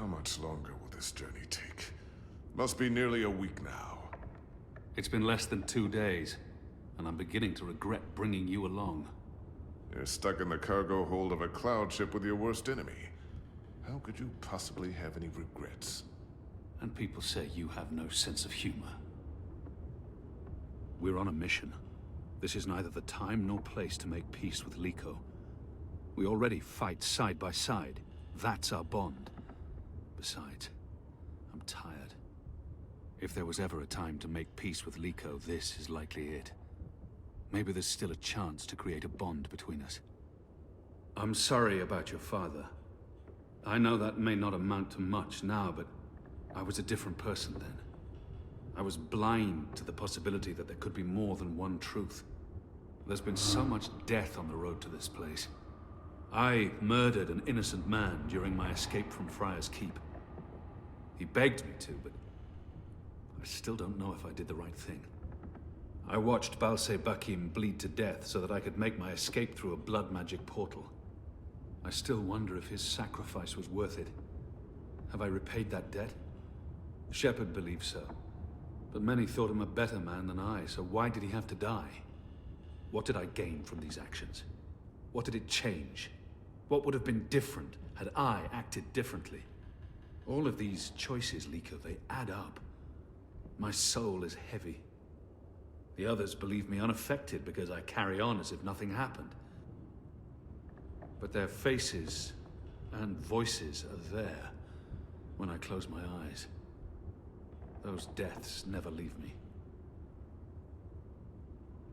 How much longer will this journey take? Must be nearly a week now. It's been less than 2 days, and I'm beginning to regret bringing you along. You're stuck in the cargo hold of a cloud ship with your worst enemy. How could you possibly have any regrets? And people say you have no sense of humor. We're on a mission. This is neither the time nor place to make peace with Liko. We already fight side by side. That's our bond. Besides, I'm tired. If there was ever a time to make peace with Liko, this is likely it. Maybe there's still a chance to create a bond between us. I'm sorry about your father. I know that may not amount to much now, but I was a different person then. I was blind to the possibility that there could be more than one truth. There's been so much death on the road to this place. I murdered an innocent man during my escape from Friar's Keep. He begged me to, but I still don't know if I did the right thing. I watched Balse Bakim bleed to death so that I could make my escape through a blood magic portal. I still wonder if his sacrifice was worth it. Have I repaid that debt? Shepard believes so. But many thought him a better man than I, so why did he have to die? What did I gain from these actions? What did it change? What would have been different had I acted differently? All of these choices, Liko, they add up. My soul is heavy. The others believe me unaffected because I carry on as if nothing happened. But their faces and voices are there when I close my eyes. Those deaths never leave me.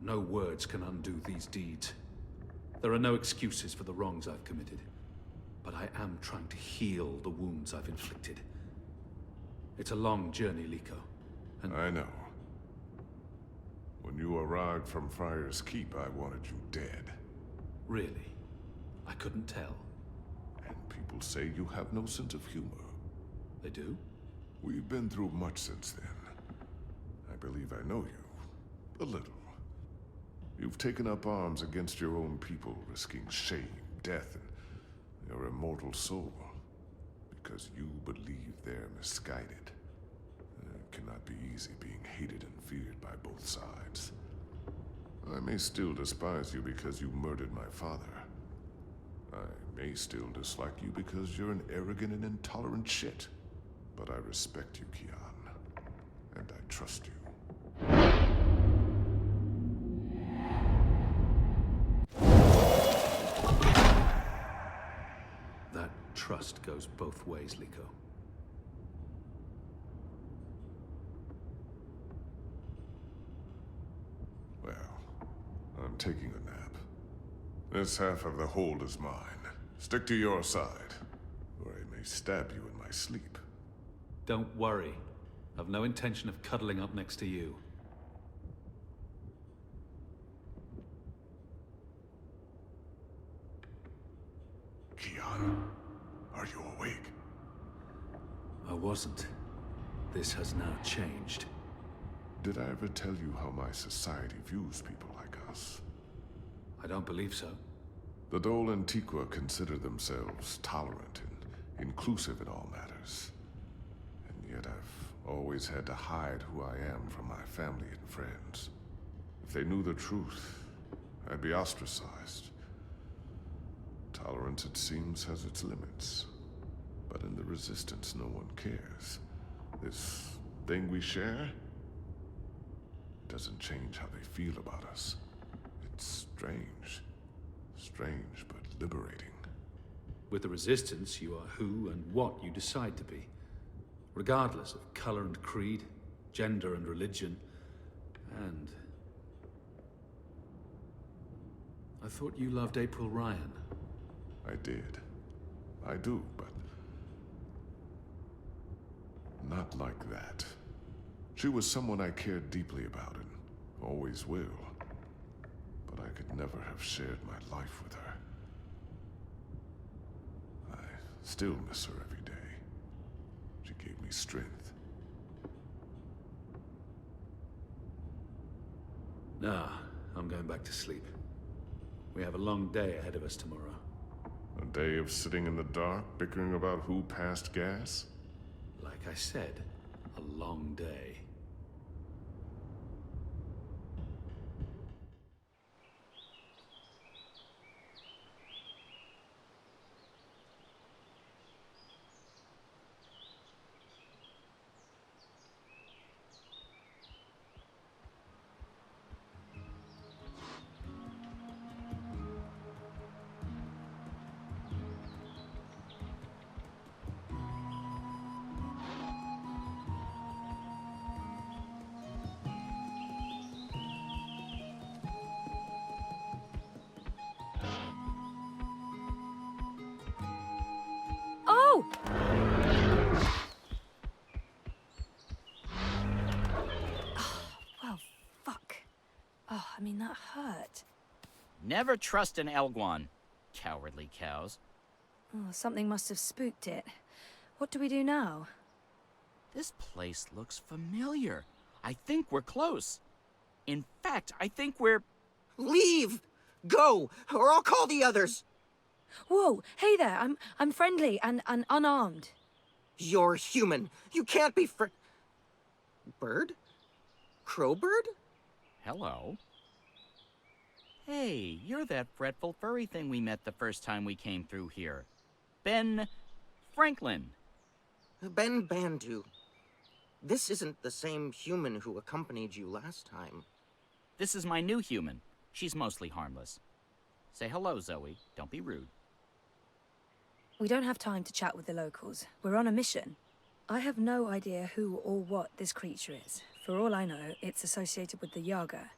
No words can undo these deeds. There are no excuses for the wrongs I've committed. But I am trying to heal the wounds I've inflicted. It's a long journey, Liko. And I know. When you arrived from Friar's Keep, I wanted you dead. Really? I couldn't tell. And people say you have no sense of humor. They do? We've been through much since then. I believe I know you. A little. You've taken up arms against your own people, risking shame, death, and your immortal soul. Because you believe they're misguided. It cannot be easy being hated and feared by both sides. I may still despise you because you murdered my father. I may still dislike you because you're an arrogant and intolerant shit. But I respect you, Kian. And I trust you. That trust goes both ways, Liko. Well, I'm taking a nap. This half of the hold is mine. Stick to your side, or I may stab you in my sleep. Don't worry. I've no intention of cuddling up next to you. Kian, are you awake? I wasn't. This has now changed. Did I ever tell you how my society views people like us? I don't believe so. The Dole Antiqua consider themselves tolerant and inclusive in all matters. And yet I've always had to hide who I am from my family and friends. If they knew the truth, I'd be ostracized. Tolerance, it seems, has its limits. But in the Resistance, no one cares. This thing we share doesn't change how they feel about us. It's strange. Strange, but liberating. With the Resistance, you are who and what you decide to be. Regardless of color and creed, gender and religion, and... I thought you loved April Ryan. I did. I do, but... not like that. She was someone I cared deeply about and always will. But I could never have shared my life with her. I still miss her every day. She gave me strength. Nah, I'm going back to sleep. We have a long day ahead of us tomorrow. A day of sitting in the dark, bickering about who passed gas? Like I said, a long day. Oh! Well, fuck. Oh, I mean, that hurt. Never trust an Elguan. Cowardly cows. Oh, something must have spooked it. What do we do now? This place looks familiar. I think we're close. In fact, I think we're... Leave! Go, or I'll call the others! Whoa! Hey there! I'm friendly and unarmed. You're human. You can't be Bird? Crowbird? Hello. Hey, you're that fretful furry thing we met the first time we came through here. Ben... Franklin. Ben Bandu. This isn't the same human who accompanied you last time. This is my new human. She's mostly harmless. Say hello, Zoe. Don't be rude. We don't have time to chat with the locals. We're on a mission. I have no idea who or what this creature is. For all I know, it's associated with the Yaga.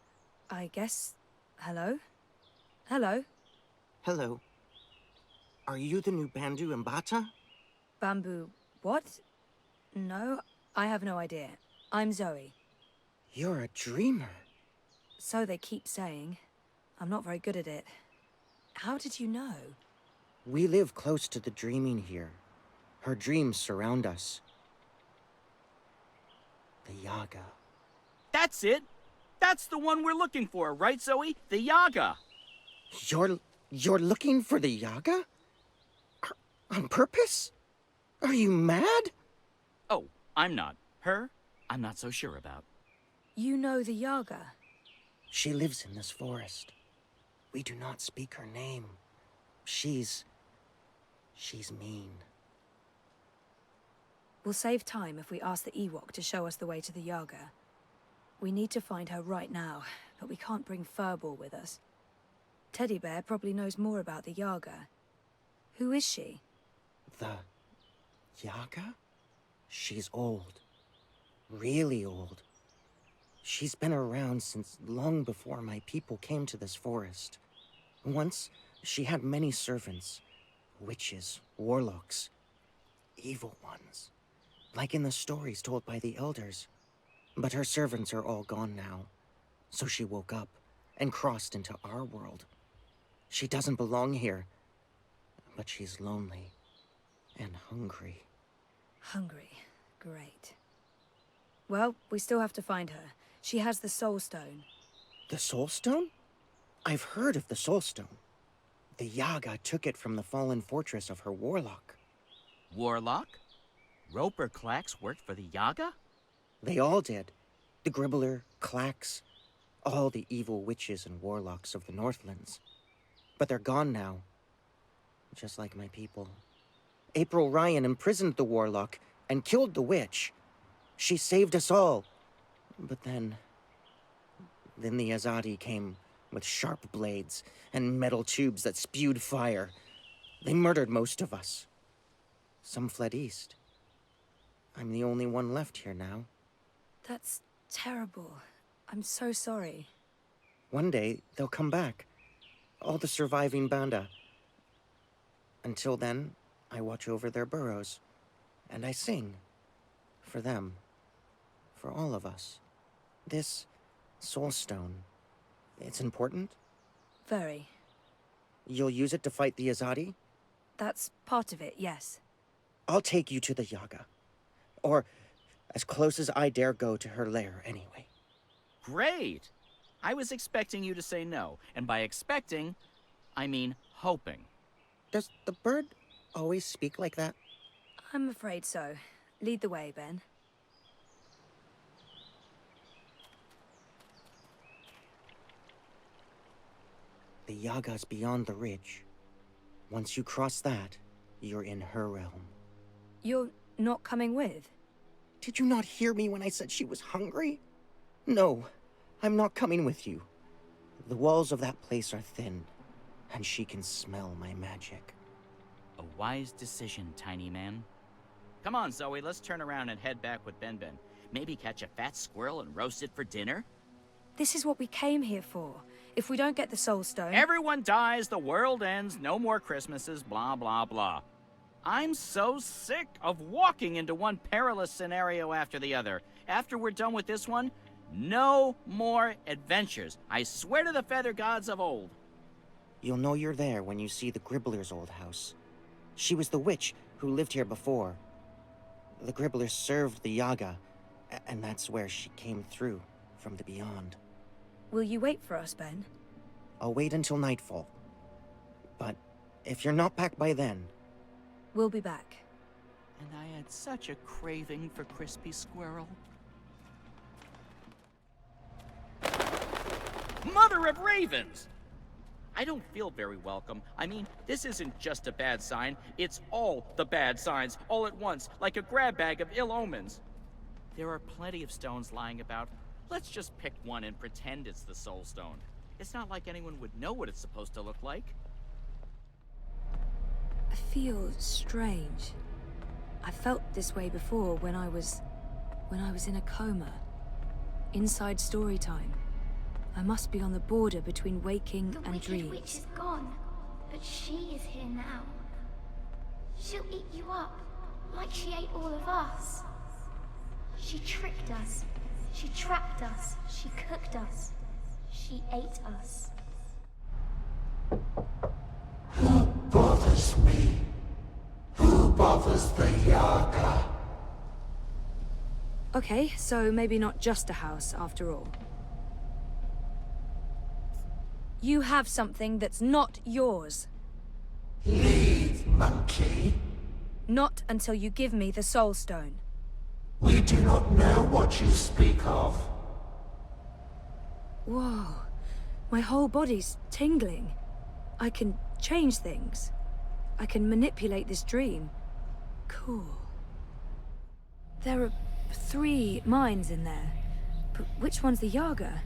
I guess... Hello? Hello? Hello. Are you the new Bandu Mbata? Bamboo... what? No, I have no idea. I'm Zoe. You're a dreamer. So they keep saying. I'm not very good at it. How did you know? We live close to the dreaming here. Her dreams surround us. The Yaga. That's it! That's the one we're looking for, right, Zoe? The Yaga! You're looking for the Yaga? On purpose? Are you mad? Oh, I'm not. Her, I'm not so sure about. You know the Yaga? She lives in this forest. We do not speak her name. She's mean. We'll save time if we ask the Ewok to show us the way to the Yaga. We need to find her right now, but we can't bring Furball with us. Teddy Bear probably knows more about the Yaga. Who is she? The Yaga? She's old. Really old. She's been around since long before my people came to this forest. Once, she had many servants. Witches, warlocks, evil ones. Like in the stories told by the elders. But her servants are all gone now. So she woke up and crossed into our world. She doesn't belong here. But she's lonely and hungry. Hungry. Great. Well, we still have to find her. She has the Soul Stone. The Soul Stone? I've heard of the Soul Stone. The Yaga took it from the fallen fortress of her warlock. Warlock? Roper Clax worked for the Yaga? They all did. The Gribbler, Clax, all the evil witches and warlocks of the Northlands. But they're gone now. Just like my people. April Ryan imprisoned the warlock and killed the witch. She saved us all. But then the Azadi came with sharp blades and metal tubes that spewed fire. They murdered most of us. Some fled east. I'm the only one left here now. That's terrible. I'm so sorry. One day, they'll come back. All the surviving Banda. Until then, I watch over their burrows. And I sing. For them. For all of us. This Soul Stone, it's important? Very. You'll use it to fight the Azadi? That's part of it, yes. I'll take you to the Yaga. Or as close as I dare go to her lair, anyway. Great! I was expecting you to say no, and by expecting, I mean hoping. Does the bird always speak like that? I'm afraid so. Lead the way, Ben. The Yaga's beyond the ridge. Once you cross that, you're in her realm. You're not coming with? Did you not hear me when I said she was hungry? No, I'm not coming with you. The walls of that place are thin, and she can smell my magic. A wise decision, tiny man. Come on, Zoe, let's turn around and head back with Ben. Maybe catch a fat squirrel and roast it for dinner? This is what we came here for. If we don't get the Soul Stone... Everyone dies, the world ends, no more Christmases, blah, blah, blah. I'm so sick of walking into one perilous scenario after the other. After we're done with this one, no more adventures. I swear to the feather gods of old. You'll know you're there when you see the Gribbler's old house. She was the witch who lived here before. The Gribbler served the Yaga, and that's where she came through from the beyond. Will you wait for us, Ben? I'll wait until nightfall. But if you're not back by then... We'll be back. And I had such a craving for crispy squirrel. Mother of ravens! I don't feel very welcome. I mean, this isn't just a bad sign. It's all the bad signs, all at once, like a grab bag of ill omens. There are plenty of stones lying about. Let's just pick one and pretend it's the Soul Stone. It's not like anyone would know what it's supposed to look like. I feel strange. I felt this way before when I was in a coma. Inside story time. I must be on the border between waking and The dreams. Wicked Witch is gone, but she is here now. She'll eat you up, like she ate all of us. She tricked us. She trapped us. She cooked us. She ate us. Who bothers me? Who bothers the Yaga? Okay, so maybe not just a house after all. You have something that's not yours. Leave, monkey. Not until you give me the Soul Stone. We do not know what you speak of. Whoa. My whole body's tingling. I can change things. I can manipulate this dream. Cool. There are 3 minds in there. But which one's the Yaga?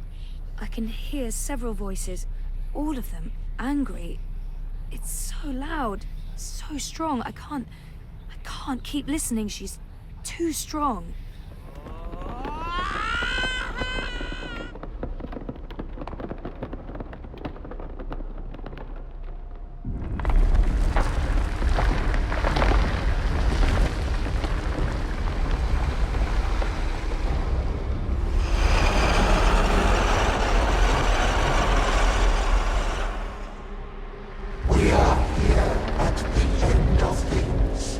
I can hear several voices, all of them angry. It's so loud, so strong. I can't keep listening. She's too strong. We are here at the end of things.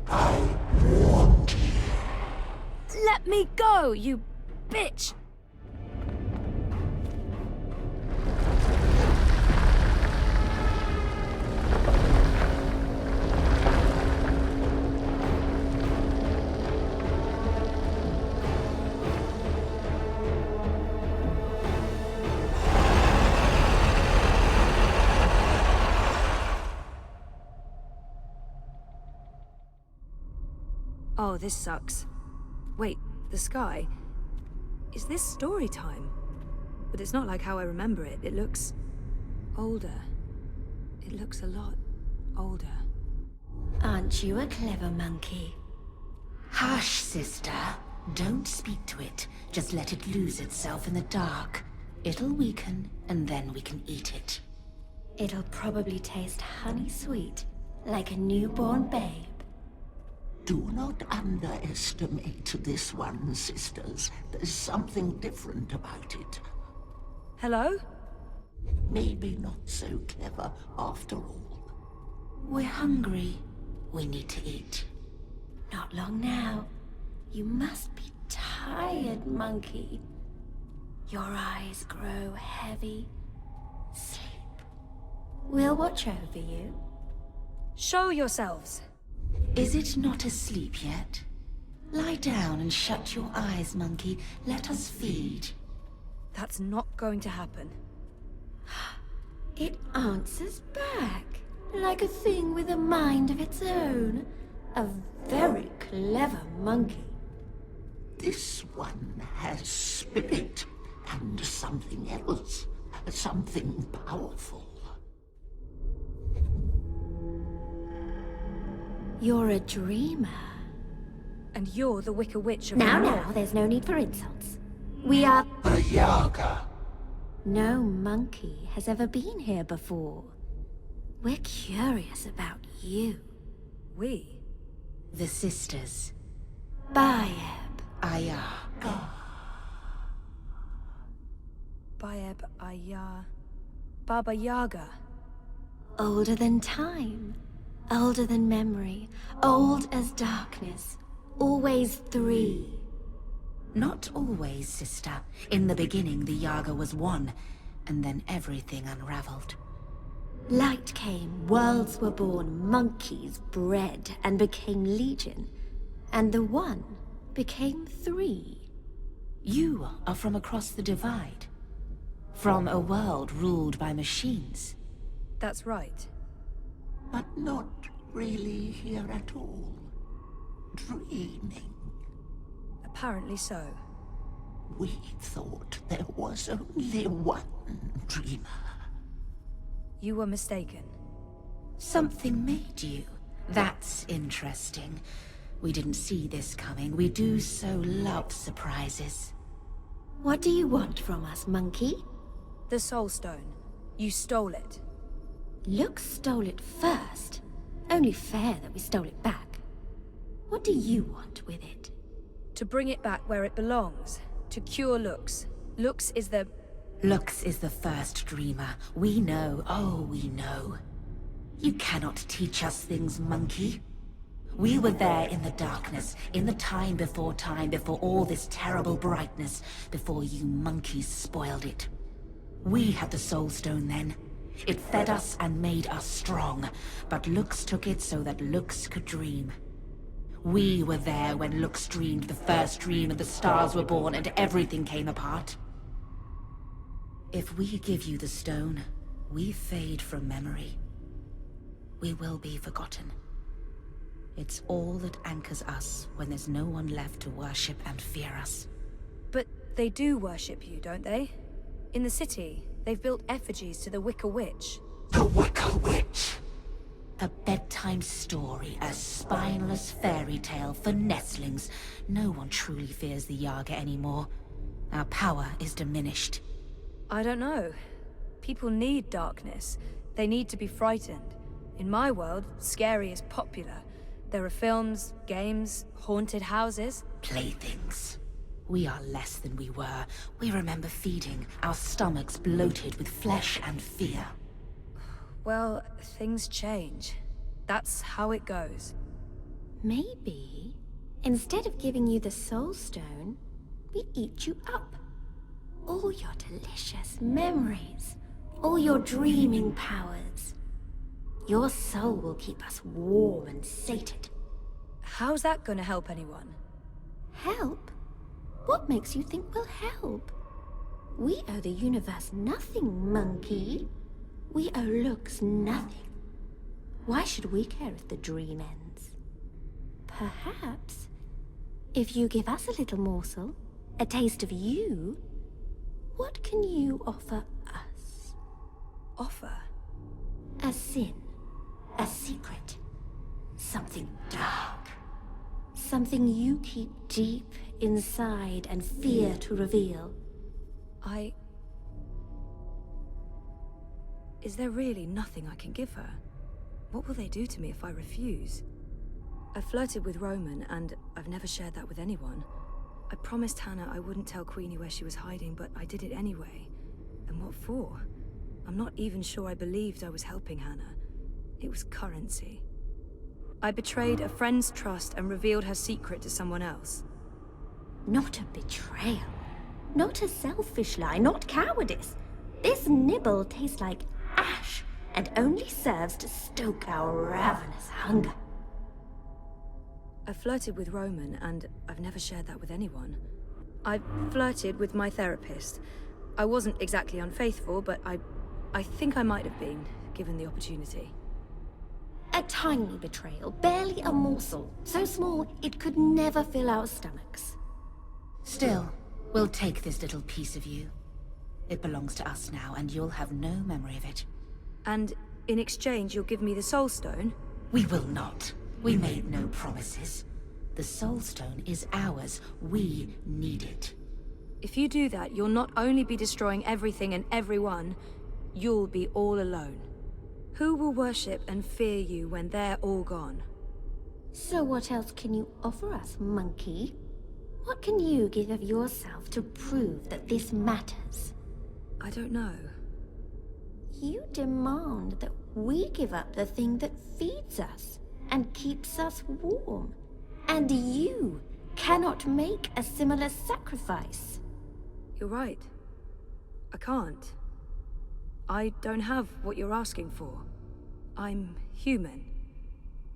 I warned you. Let me go, you bitch! Oh, this sucks. Wait, the sky? Is this story time? But it's not like how I remember it. It looks... older. It looks a lot older. Aren't you a clever monkey? Hush, sister. Don't speak to it. Just let it lose itself in the dark. It'll weaken, and then we can eat it. It'll probably taste honey sweet, like a newborn babe. Do not underestimate this one, sisters. There's something different about it. Hello? Maybe not so clever after all. We're hungry. We need to eat. Not long now. You must be tired, monkey. Your eyes grow heavy. Sleep. We'll watch over you. Show yourselves. Is it not asleep yet? Lie down and shut your eyes, monkey. Let us feed. That's not going to happen. It answers back, like a thing with a mind of its own. A very clever monkey. This one has spirit and something else. Something powerful. You're a dreamer. And you're the Wicker Witch of Now, the North. now, there's no need for insults. We are... The Yaga. No monkey has ever been here before. We're curious about you. We? The sisters. Bayeb, Aya. Bayeb Ayar. Baba Yaga. Older than time. Older than memory. Old as darkness. Always three. Not always, sister. In the beginning, the Yaga was one, and then everything unraveled. Light came, worlds were born, monkeys bred, and became legion. And the one became three. You are from across the divide. From a world ruled by machines. That's right. But not really here at all. Dreaming. Apparently so. We thought there was only one dreamer. You were mistaken. Something made you. That's interesting. We didn't see this coming. We do so love surprises. What do you want from us, monkey? The Soul Stone. You stole it. Lux stole it first. Only fair that we stole it back. What do you want with it? To bring it back where it belongs. To cure Lux. Lux is the... Lux is the first dreamer. We know, oh, we know. You cannot teach us things, monkey. We were there in the darkness, in the time, before all this terrible brightness, before you monkeys spoiled it. We had the Soul Stone then. It fed us and made us strong, but Lux took it so that Lux could dream. We were there when Lux dreamed the first dream and the stars were born and everything came apart. If we give you the stone, we fade from memory. We will be forgotten. It's all that anchors us when there's no one left to worship and fear us. But they do worship you, don't they? In the city, they've built effigies to the Wicker Witch. The Wicker Witch. A bedtime story, a spineless fairy tale for nestlings. No one truly fears the Yaga anymore. Our power is diminished. I don't know. People need darkness. They need to be frightened. In my world, scary is popular. There are films, games, haunted houses. Playthings. We are less than we were. We remember feeding, our stomachs bloated with flesh and fear. Well, things change. That's how it goes. Maybe, instead of giving you the Soul Stone, we eat you up. All your delicious memories, all your dreaming powers. Your soul will keep us warm and sated. How's that gonna help anyone? Help? What makes you think we'll help? We owe the universe nothing, monkey. We owe Lux nothing. Why should we care if the dream ends? Perhaps, if you give us a little morsel, a taste of you, what can you offer us? Offer? A sin, a secret, something dark. Something you keep deep inside and fear to reveal. Is there really nothing I can give her? What will they do to me if I refuse? I flirted with Roman, and I've never shared that with anyone. I promised Hannah I wouldn't tell Queenie where she was hiding, but I did it anyway. And what for? I'm not even sure I believed I was helping Hannah. It was currency. I betrayed a friend's trust and revealed her secret to someone else. Not a betrayal. Not a selfish lie, not cowardice. This nibble tastes like ash and only serves to stoke our ravenous hunger. I flirted with Roman, and I've never shared that with anyone. I flirted with my therapist. I wasn't exactly unfaithful, but I think I might have been, given the opportunity. A tiny betrayal, barely a morsel. So small, it could never fill our stomachs. Still, we'll take this little piece of you. It belongs to us now, and you'll have no memory of it. And in exchange, you'll give me the Soul Stone? We will not. We made no promises. The Soul Stone is ours. We need it. If you do that, you'll not only be destroying everything and everyone, you'll be all alone. Who will worship and fear you when they're all gone? So what else can you offer us, monkey? What can you give of yourself to prove that this matters? I don't know. You demand that we give up the thing that feeds us and keeps us warm. And you cannot make a similar sacrifice. You're right. I can't. I don't have what you're asking for. I'm human.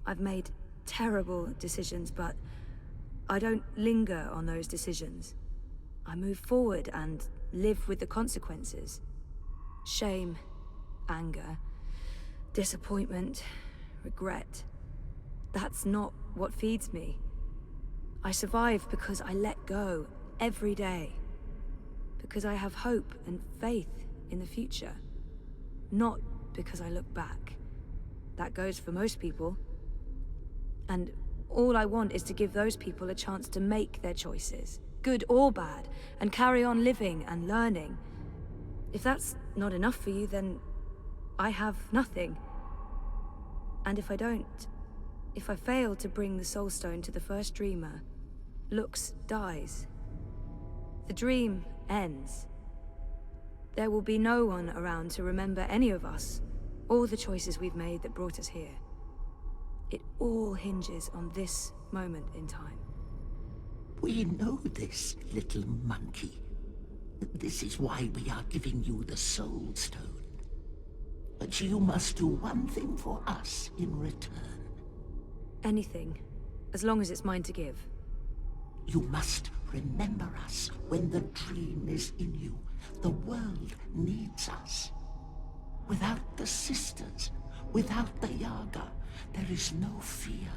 I've made terrible decisions, but I don't linger on those decisions. I move forward and live with the consequences. Shame, anger, disappointment, regret. That's not what feeds me. I survive because I let go every day. Because I have hope and faith in the future. Not because I look back. That goes for most people. And all I want is to give those people a chance to make their choices, good or bad, and carry on living and learning. If that's not enough for you, then I have nothing. And if I don't, if I fail to bring the Soul Stone to the first dreamer, Lux dies. The dream ends. There will be no one around to remember any of us, or the choices we've made that brought us here. It all hinges on this moment in time. We know this, little monkey. This is why we are giving you the Soul Stone. But you must do one thing for us in return. Anything, as long as it's mine to give. You must remember us when the dream is in you. The world needs us. Without the sisters, without the Yaga, there is no fear,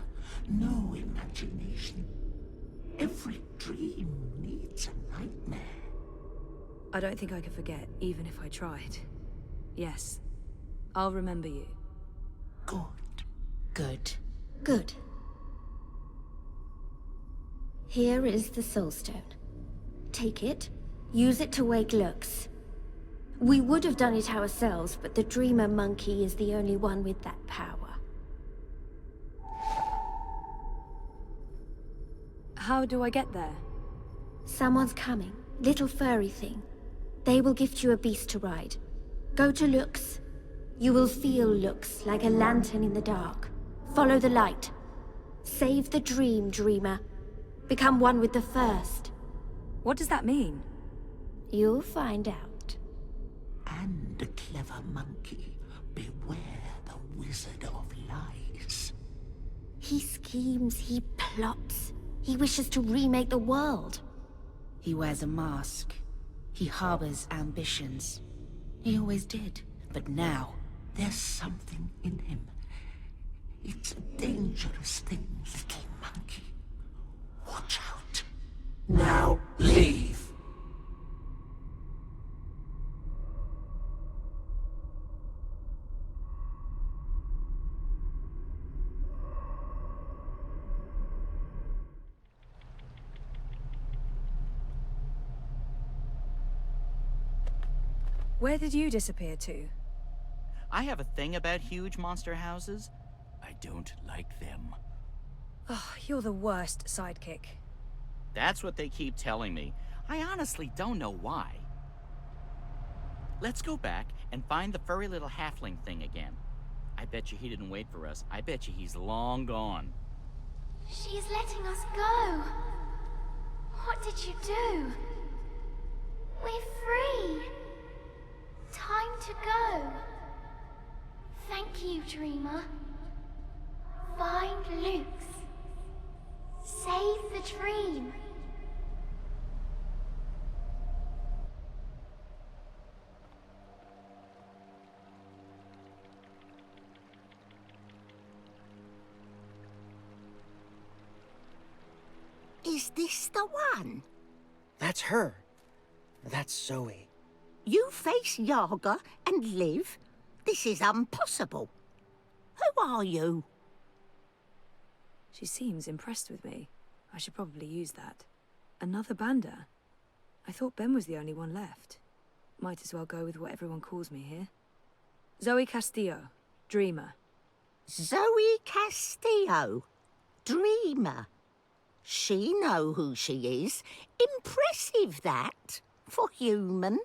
no imagination. Every dream needs a nightmare. I don't think I could forget, even if I tried. Yes, I'll remember you. Good. Good. Good. Here is the Soul Stone. Take it, use it to wake Lux. We would have done it ourselves, but the Dreamer Monkey is the only one with that power. How do I get there? Someone's coming. Little furry thing. They will gift you a beast to ride. Go to Lux. You will feel Lux like a lantern in the dark. Follow the light. Save the dream, Dreamer. Become one with the first. What does that mean? You'll find out. And a clever monkey, beware the Wizard of Lies. He schemes, he plots. He wishes to remake the world. He wears a mask. He harbors ambitions. He always did, but now... There's something in him. It's a dangerous thing, little monkey. Watch out. Now, leave! Where did you disappear to? I have a thing about huge monster houses. I don't like them. Oh, you're the worst sidekick. That's what they keep telling me. I honestly don't know why. Let's go back and find the furry little halfling thing again. I bet you he didn't wait for us. I bet you he's long gone. She's letting us go. What did you do? We're free. Time to go. Thank you, Dreamer. Find Luke's. Save the dream. Is this the one? That's her. That's Zoe. You face Yaga and live? This is impossible. Who are you? She seems impressed with me. I should probably use that. Another Banda? I thought Ben was the only one left. Might as well go with what everyone calls me here. Zoe Castillo, Dreamer. Zoe Castillo. Dreamer. She know who she is. Impressive, that, for human.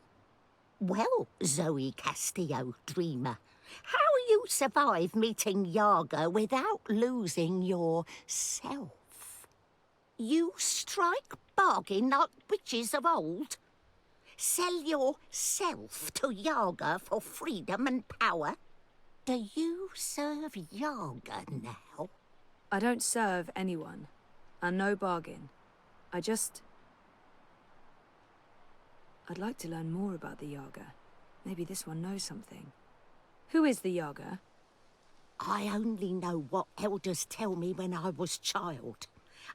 Well, Zoe Castillo, Dreamer, how you survive meeting Yaga without losing yourself? You strike bargain like witches of old? Sell yourself to Yaga for freedom and power? Do you serve Yaga now? I don't serve anyone. And no bargain. I'd like to learn more about the Yaga. Maybe this one knows something. Who is the Yaga? I only know what elders tell me when I was child.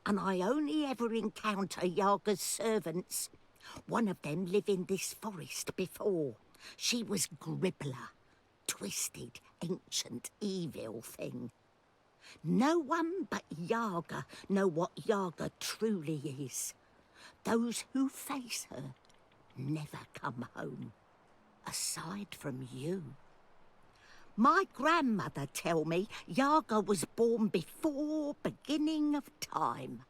And I only ever encounter Yaga's servants. One of them lived in this forest before. She was Gribbler. Twisted, ancient, evil thing. No one but Yaga know what Yaga truly is. Those who face her never come home, aside from you. My grandmother tell me Yaga was born before beginning of time.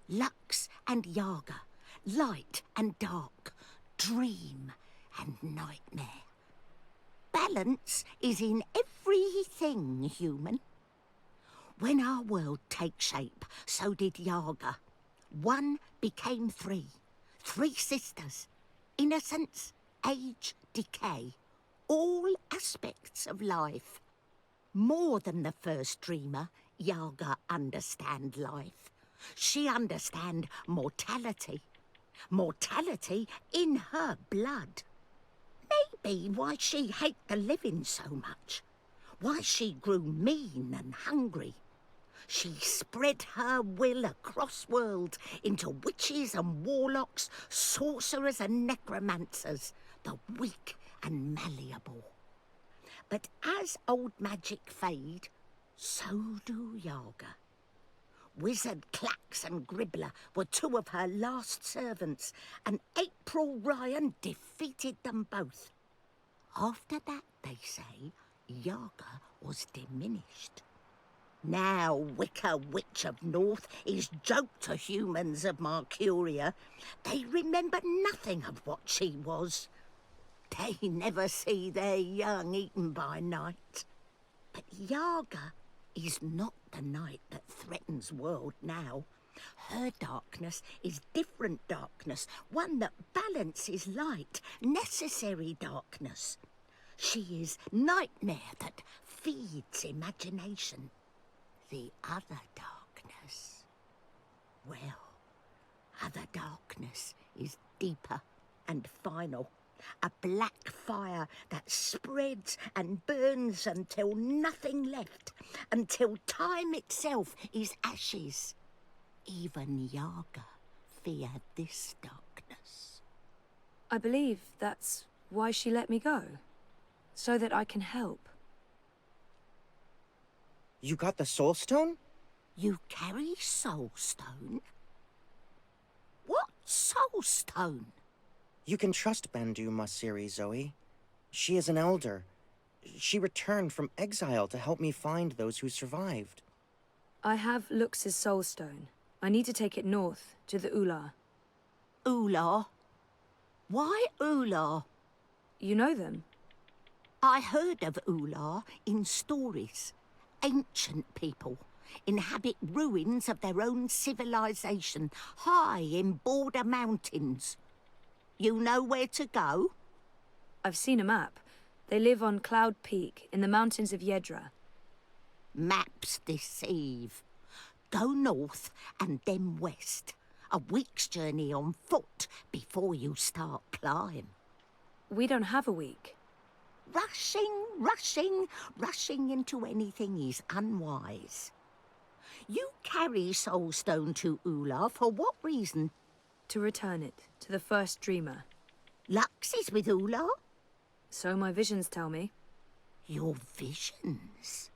Lux and Yaga, light and dark, dream and nightmare. Balance is in everything human. When our world takes shape, so did Yaga. One became three. Three sisters. Innocence, age, decay. All aspects of life. More than the first dreamer, Yaga understand life. She understand mortality. Mortality in her blood. Maybe why she hate the living so much. Why she grew mean and hungry. She spread her will across worlds into witches and warlocks, sorcerers and necromancers, the weak and malleable. But as old magic fade, so do Yaga. Wizard Clax and Gribbler were two of her last servants, and April Ryan defeated them both. After that, they say, Yaga was diminished. Now Wicca Witch of North is joke to humans of Mercuria. They remember nothing of what she was. They never see their young eaten by night. But Yaga is not the night that threatens world now. Her darkness is different darkness, one that balances light, necessary darkness. She is nightmare that feeds imagination. The other darkness, well, other darkness is deeper and final. A black fire that spreads and burns until nothing left, until time itself is ashes. Even Yaga fear this darkness. I believe that's why she let me go. So that I can help. You got the Soul Stone? You carry Soul Stone? What Soul Stone? You can trust Bandu Masiri, Zoe. She is an elder. She returned from exile to help me find those who survived. I have Lux's Soul Stone. I need to take it north, to the Ular. Ular? Why Ular? You know them? I heard of Ular in stories. Ancient people. inhabit ruins of their own civilization, high in border mountains. You know where to go? I've seen a map. They live on Cloud Peak, in the mountains of Yedra. Maps deceive. Go north and then west. A week's journey on foot before you start climb. We don't have a week. Rushing into anything is unwise. You carry Soulstone to Ula for what reason? To return it to the first dreamer. Lux is with Ula? So my visions tell me. Your visions?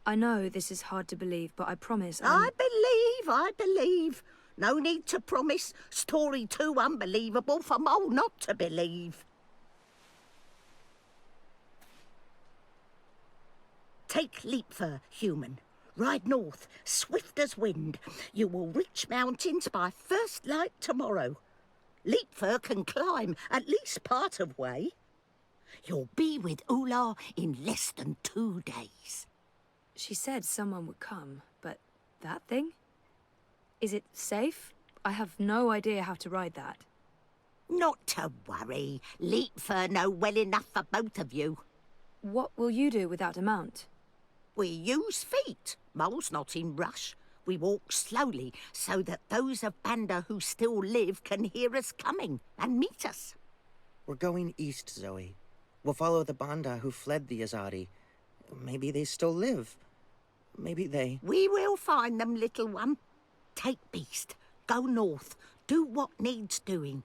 I know this is hard to believe, but I promise I believe. No need to promise. Story too unbelievable for Mole not to believe. Take Leapfur, human. Ride north, swift as wind. You will reach mountains by first light tomorrow. Leapfur can climb at least part of way. You'll be with Ula in less than 2 days. She said someone would come, but that thing? Is it safe? I have no idea how to ride that. Not to worry. Leapfur know well enough for both of you. What will you do without a mount? We use feet. Mole's not in rush. We walk slowly so that those of Banda who still live can hear us coming and meet us. We're going east, Zoe. We'll follow the Banda who fled the Azadi. Maybe they still live. Maybe they... We will find them, little one. Take Beast. Go north. Do what needs doing.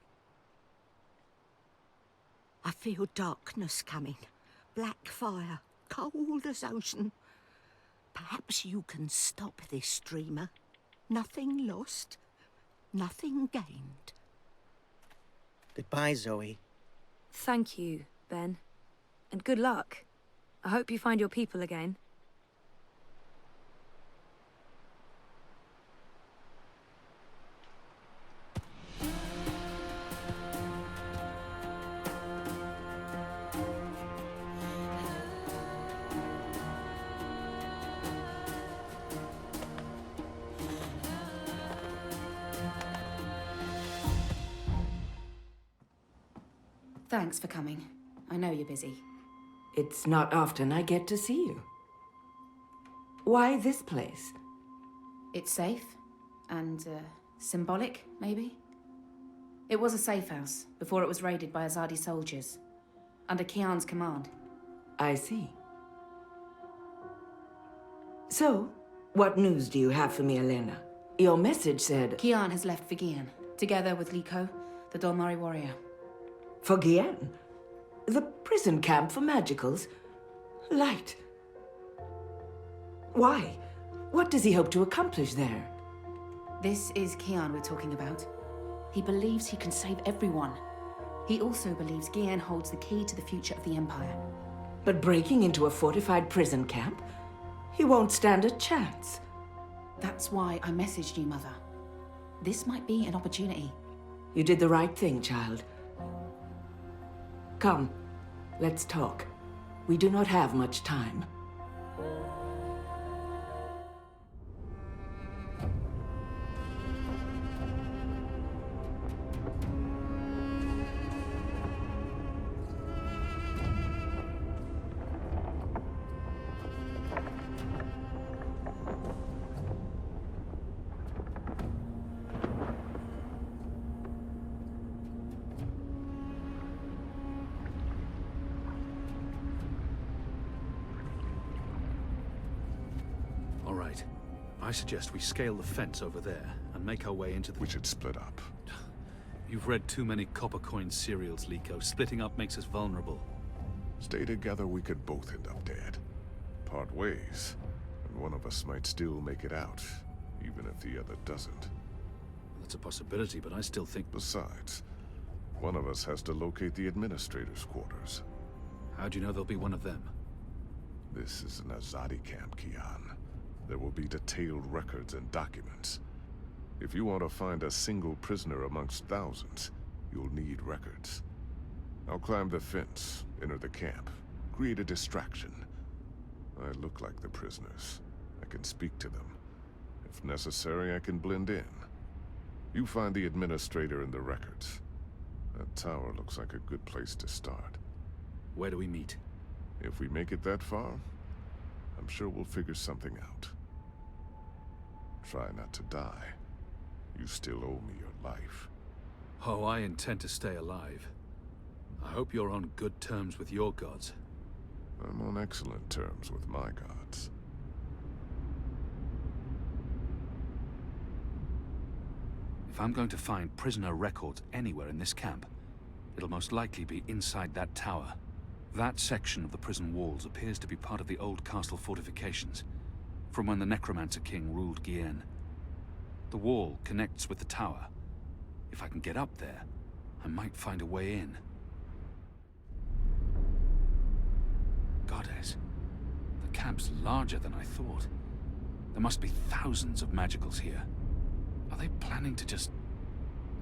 I feel darkness coming. Black fire. Cold as ocean. Perhaps you can stop this dreamer. Nothing lost. Nothing gained. Goodbye, Zoe. Thank you, Ben. And good luck. I hope you find your people again. Thanks for coming. I know you're busy. It's not often I get to see you. Why this place? It's safe and symbolic, maybe? It was a safe house before it was raided by Azadi soldiers, under Kian's command. I see. So, what news do you have for me, Elena? Your message said... Kian has left for Gian, together with Liko, the Dolmari warrior. For Gian? The prison camp for magicals? Light. Why? What does he hope to accomplish there? This is Kian we're talking about. He believes he can save everyone. He also believes Gian holds the key to the future of the Empire. But breaking into a fortified prison camp? He won't stand a chance. That's why I messaged you, Mother. This might be an opportunity. You did the right thing, child. Come, let's talk. We do not have much time. All right. I suggest we scale the fence over there and make our way into the... We should split up. You've read too many copper coin serials, Liko. Splitting up makes us vulnerable. Stay together, we could both end up dead. Part ways, and one of us might still make it out, even if the other doesn't. That's a possibility, but I still think... Besides, one of us has to locate the administrator's quarters. How do you know there'll be one of them? This is an Azadi camp, Kian. There will be detailed records and documents. If you want to find a single prisoner amongst thousands, you'll need records. I'll climb the fence, enter the camp, create a distraction. I look like the prisoners. I can speak to them. If necessary, I can blend in. You find the administrator in the records. That tower looks like a good place to start. Where do we meet? If we make it that far, I'm sure we'll figure something out. Try not to die. You still owe me your life. Oh, I intend to stay alive. I hope you're on good terms with your gods. I'm on excellent terms with my gods. If I'm going to find prisoner records anywhere in this camp, it'll most likely be inside that tower. That section of the prison walls appears to be part of the old castle fortifications, from when the Necromancer King ruled Gien. The wall connects with the tower. If I can get up there, I might find a way in. Goddess, the camp's larger than I thought. There must be thousands of magicals here. Are they planning to just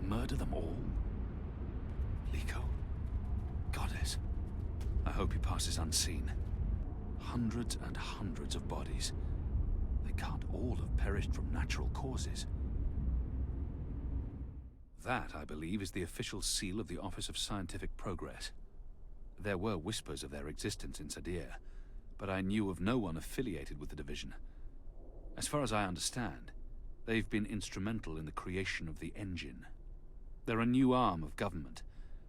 murder them all? Liko? Goddess, I hope he passes unseen. Hundreds and hundreds of bodies. They can't all have perished from natural causes. That, I believe, is the official seal of the Office of Scientific Progress. There were whispers of their existence in Sadir, but I knew of no one affiliated with the division. As far as I understand, they've been instrumental in the creation of the engine. They're a new arm of government,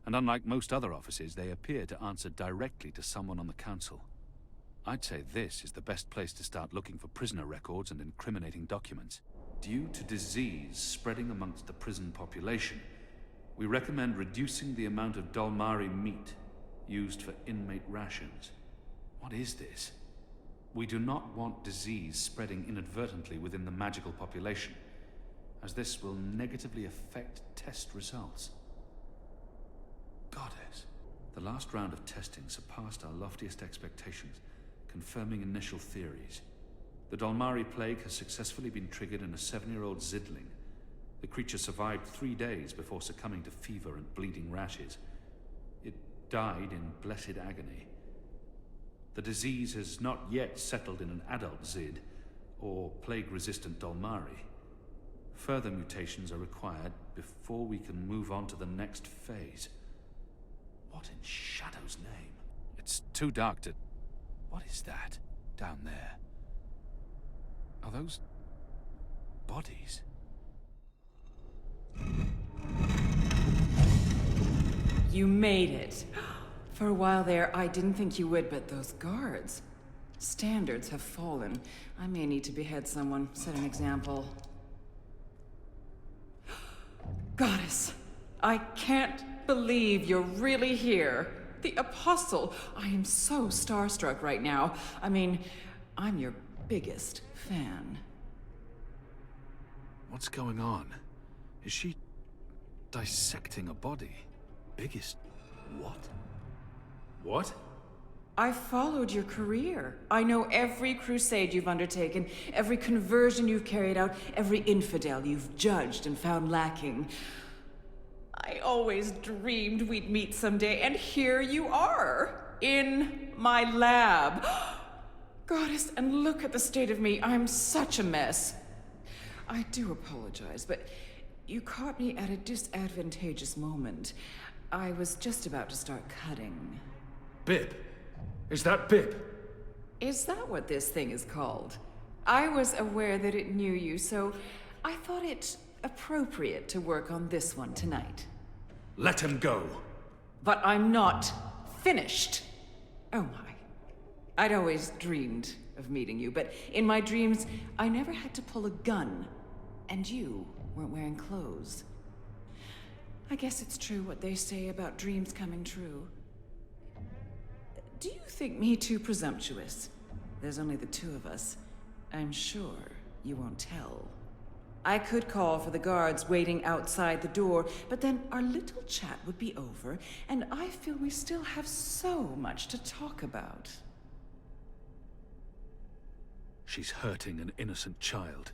and unlike most other offices, they appear to answer directly to someone on the council. I'd say this is the best place to start looking for prisoner records and incriminating documents. Due to disease spreading amongst the prison population, we recommend reducing the amount of Dalmari meat used for inmate rations. What is this? We do not want disease spreading inadvertently within the magical population, as this will negatively affect test results. Goddess, the last round of testing surpassed our loftiest expectations, confirming initial theories. The Dalmari plague has successfully been triggered in a 7-year-old Zidling. The creature survived 3 days before succumbing to fever and bleeding rashes. It died in blessed agony. The disease has not yet settled in an adult Zid, or plague-resistant Dalmari. Further mutations are required before we can move on to the next phase. What in Shadow's name? It's too dark to... What is that, down there? Are those... bodies? You made it. For a while there, I didn't think you would, but those guards... Standards have fallen. I may need to behead someone, set an example. Goddess, I can't believe you're really here. The Apostle. I am so starstruck right now. I mean, I'm your biggest fan. What's going on? Is she dissecting a body? Biggest... what? What? I followed your career. I know every crusade you've undertaken, every conversion you've carried out, every infidel you've judged and found lacking. I always dreamed we'd meet someday, and here you are, in my lab. Goddess, and look at the state of me. I'm such a mess. I do apologize, but you caught me at a disadvantageous moment. I was just about to start cutting. Bib? Is that Bib? Is that what this thing is called? I was aware that it knew you, so I thought it appropriate to work on this one tonight. Let him go. But I'm not finished. Oh my. I'd always dreamed of meeting you, but in my dreams, I never had to pull a gun. And you weren't wearing clothes. I guess it's true what they say about dreams coming true. Do you think me too presumptuous? There's only the two of us. I'm sure you won't tell. I could call for the guards waiting outside the door, but then our little chat would be over, and I feel we still have so much to talk about. She's hurting an innocent child.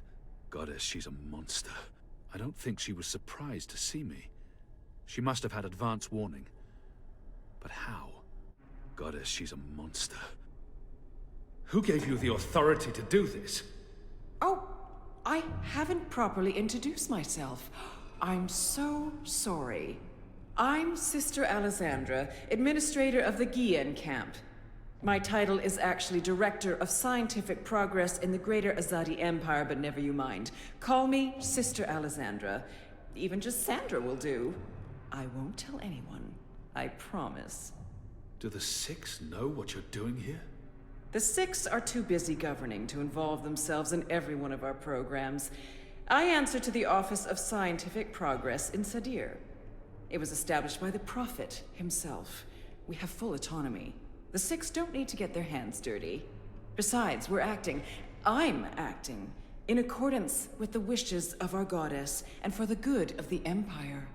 Goddess, she's a monster. I don't think she was surprised to see me. She must have had advance warning. But how? Goddess, she's a monster. Who gave you the authority to do this? Oh, I haven't properly introduced myself. I'm so sorry. I'm Sister Alessandra, administrator of the Gien camp. My title is actually Director of Scientific Progress in the Greater Azadi Empire, but never you mind. Call me Sister Alessandra. Even just Sandra will do. I won't tell anyone. I promise. Do the Six know what you're doing here? The Six are too busy governing to involve themselves in every one of our programs. I answer to the Office of Scientific Progress in Sadir. It was established by the Prophet himself. We have full autonomy. The Six don't need to get their hands dirty. Besides, I'm acting, in accordance with the wishes of our goddess and for the good of the Empire.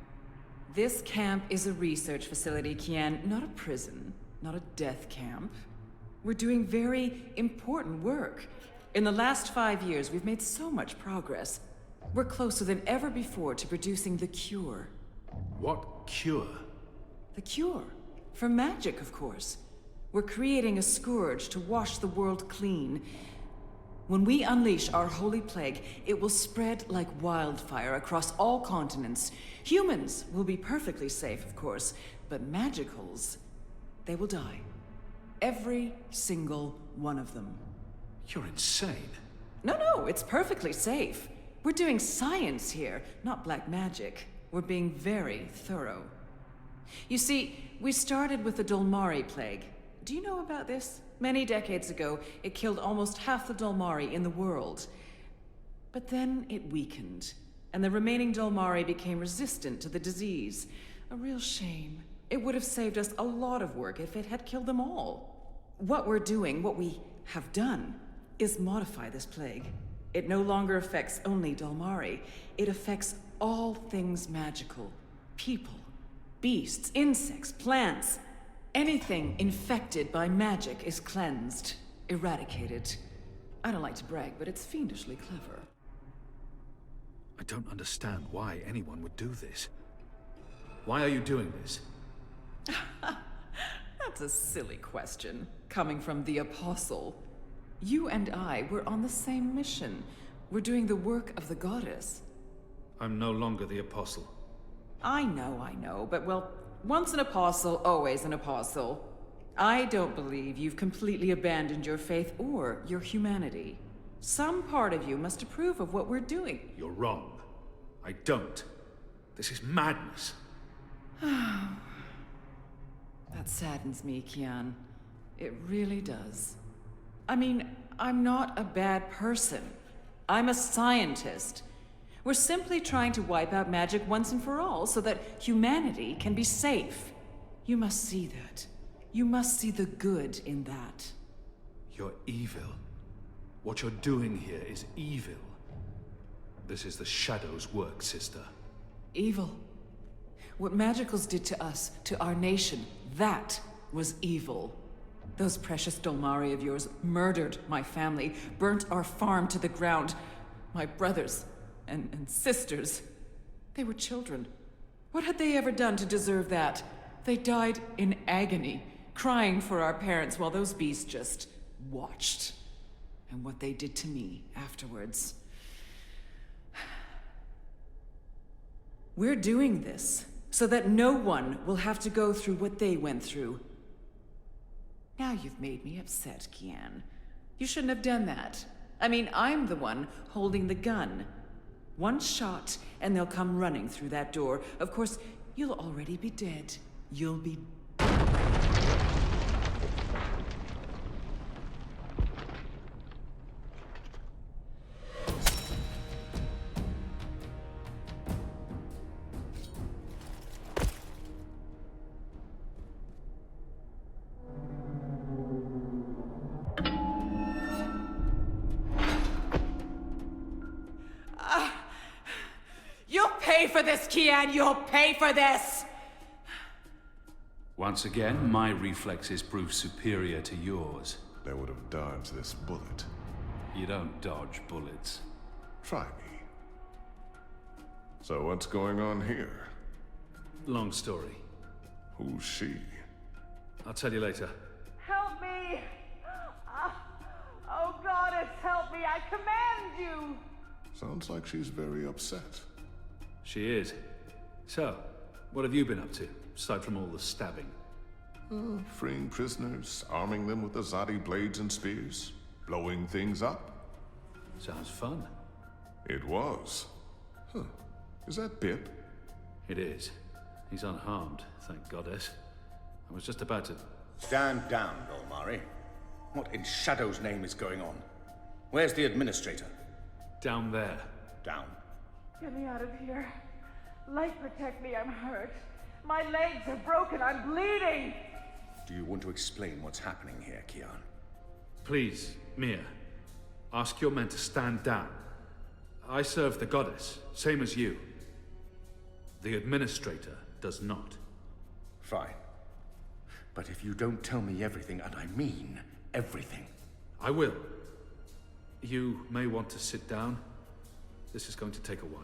This camp is a research facility, Kian, not a prison, not a death camp. We're doing very important work. In the last 5 years, we've made so much progress. We're closer than ever before to producing the cure. What cure? The cure. For magic, of course. We're creating a scourge to wash the world clean. When we unleash our holy plague, it will spread like wildfire across all continents. Humans will be perfectly safe, of course, but magicals, they will die. Every single one of them. You're insane. No, it's perfectly safe. We're doing science here, not black magic. We're being very thorough. You see, we started with the Dolmari plague. Do you know about this? Many decades ago, it killed almost half the Dolmari in the world. But then it weakened, and the remaining Dolmari became resistant to the disease. A real shame. It would have saved us a lot of work if it had killed them all. What we're doing, what we have done, is modify this plague. It no longer affects only Dolmari. It affects all things magical. People, beasts, insects, plants. Anything infected by magic is cleansed, eradicated. I don't like to brag, but it's fiendishly clever. I don't understand why anyone would do this. Why are you doing this? That's a silly question, coming from the Apostle. You and I were on the same mission. We're doing the work of the goddess. I'm no longer the Apostle. I know, but well, once an apostle, always an apostle. I don't believe you've completely abandoned your faith or your humanity. Some part of you must approve of what we're doing. You're wrong. I don't. This is madness. That saddens me, Kian. It really does. I mean, I'm not a bad person. I'm a scientist. We're simply trying to wipe out magic once and for all so that humanity can be safe. You must see that. You must see the good in that. You're evil. What you're doing here is evil. This is the Shadow's work, sister. Evil. What magicals did to us, to our nation, that was evil. Those precious Dolmari of yours murdered my family, burnt our farm to the ground. My brothers and sisters. They were children. What had they ever done to deserve that? They died in agony, crying for our parents while those beasts just watched. And what they did to me afterwards. We're doing this so that no one will have to go through what they went through. Now you've made me upset, Kian. You shouldn't have done that. I mean, I'm the one holding the gun. One shot, and they'll come running through that door. Of course, you'll already be dead. You'll be... You'll pay for this, Kian! You'll pay for this! Once again, my reflexes prove superior to yours. That would have dodged this bullet. You don't dodge bullets. Try me. So what's going on here? Long story. Who's she? I'll tell you later. Help me! Oh, goddess, help me! I command you! Sounds like she's very upset. She is. So, what have you been up to, aside from all the stabbing? Freeing prisoners, arming them with Azadi blades and spears, blowing things up. Sounds fun. It was. Huh. Is that Bip? It is. He's unharmed, thank goddess. I was just about to... Stand down, Golmari. What in Shadow's name is going on? Where's the administrator? Down there. Down. Get me out of here. Light, protect me, I'm hurt. My legs are broken, I'm bleeding! Do you want to explain what's happening here, Kian? Please, Mia. Ask your men to stand down. I serve the goddess, same as you. The administrator does not. Fine. But if you don't tell me everything, and I mean everything... I will. You may want to sit down. This is going to take a while.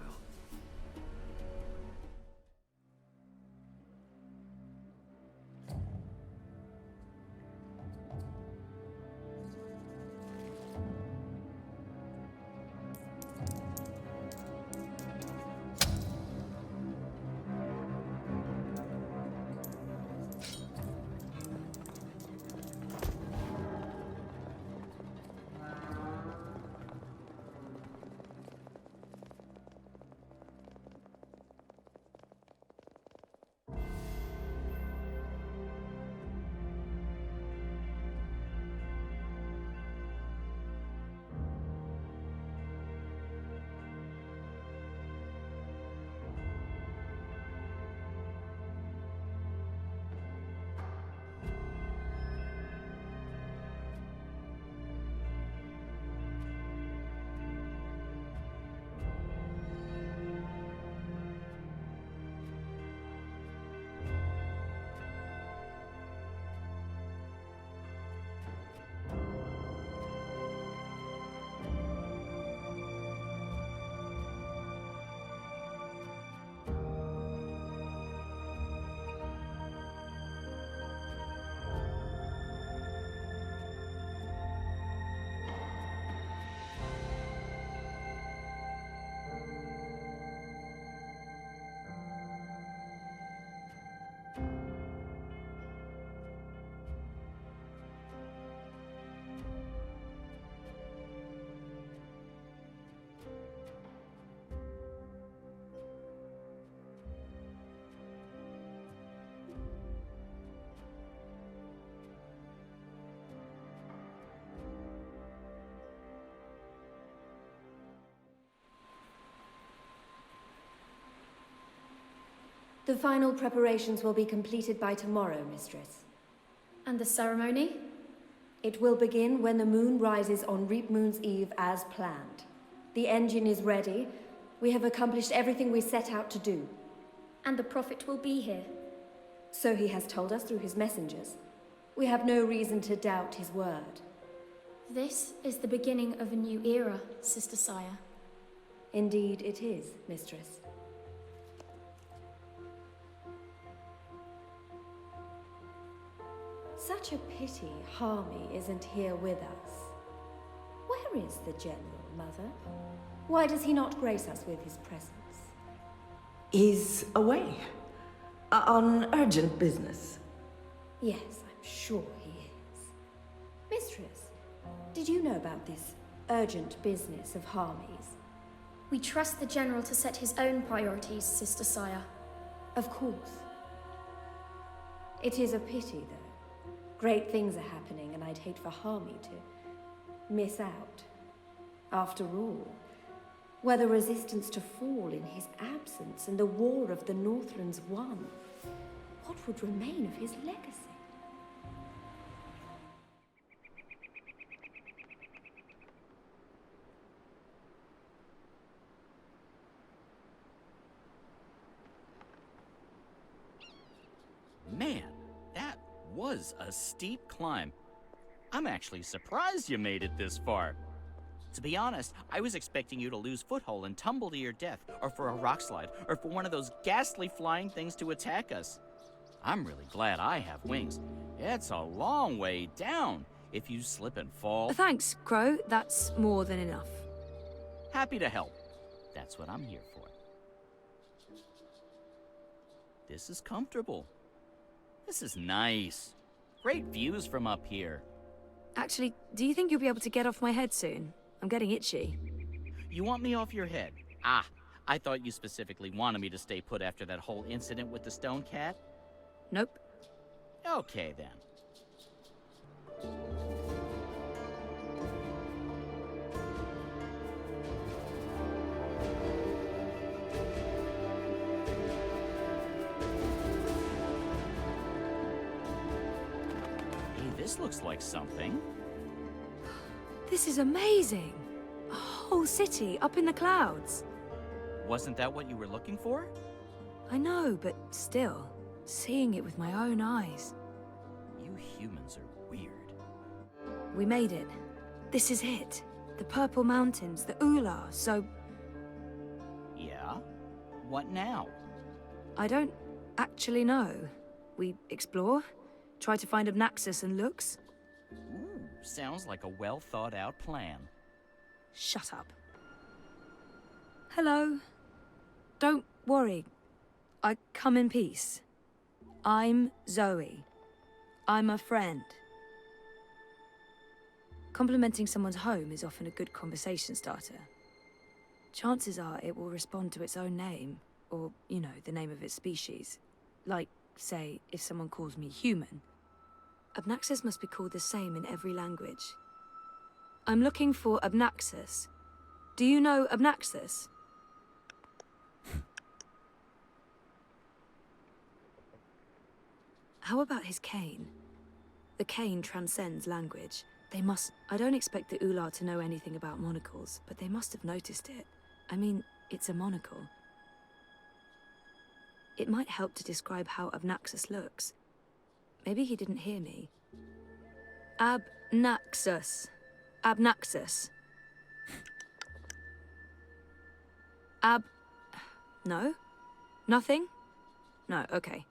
The final preparations will be completed by tomorrow, Mistress. And the ceremony? It will begin when the moon rises on Reap Moon's Eve as planned. The engine is ready. We have accomplished everything we set out to do. And the Prophet will be here. So he has told us through his messengers. We have no reason to doubt his word. This is the beginning of a new era, Sister Saya. Indeed it is, Mistress. Such a pity Harmy isn't here with us. Where is the General, Mother? Why does he not grace us with his presence? He's away. On urgent business. Yes, I'm sure he is. Mistress, did you know about this urgent business of Harmy's? We trust the General to set his own priorities, Sister Saya. Of course. It is a pity, though. Great things are happening, and I'd hate for Harmy to miss out. After all, were the resistance to fall in his absence and the war of the Northlands won, what would remain of his legacy? Man, that was a steep climb. I'm actually surprised you made it this far. To be honest, I was expecting you to lose foothold and tumble to your death, or for a rock slide, or for one of those ghastly flying things to attack us. I'm really glad I have wings. It's a long way down if you slip and fall. Thanks, Crow. That's more than enough. Happy to help. That's what I'm here for. This is comfortable. This is nice. Great views from up here. Actually, do you think you'll be able to get off my head soon? I'm getting itchy. You want me off your head? Ah, I thought you specifically wanted me to stay put after that whole incident with the stone cat. Nope. Okay, then. Hey, this looks like something. This is amazing! A whole city up in the clouds. Wasn't that what you were looking for? I know, but still, seeing it with my own eyes. You humans are weird. We made it. This is it. The Purple Mountains, the Ula, so... Yeah? What now? I don't actually know. We explore, try to find Obnaxus and Lux. Ooh, sounds like a well-thought-out plan. Shut up. Hello. Don't worry. I come in peace. I'm Zoe. I'm a friend. Complimenting someone's home is often a good conversation starter. Chances are it will respond to its own name, or, you know, the name of its species. Like, say, if someone calls me human. Obnaxus must be called the same in every language. I'm looking for Obnaxus. Do you know Obnaxus? How about his cane? The cane transcends language. They must... I don't expect the Ular to know anything about monocles, but they must have noticed it. I mean, it's a monocle. It might help to describe how Obnaxus looks. Maybe he didn't hear me. Abnaxus. Abnaxus. No? Nothing? No, okay.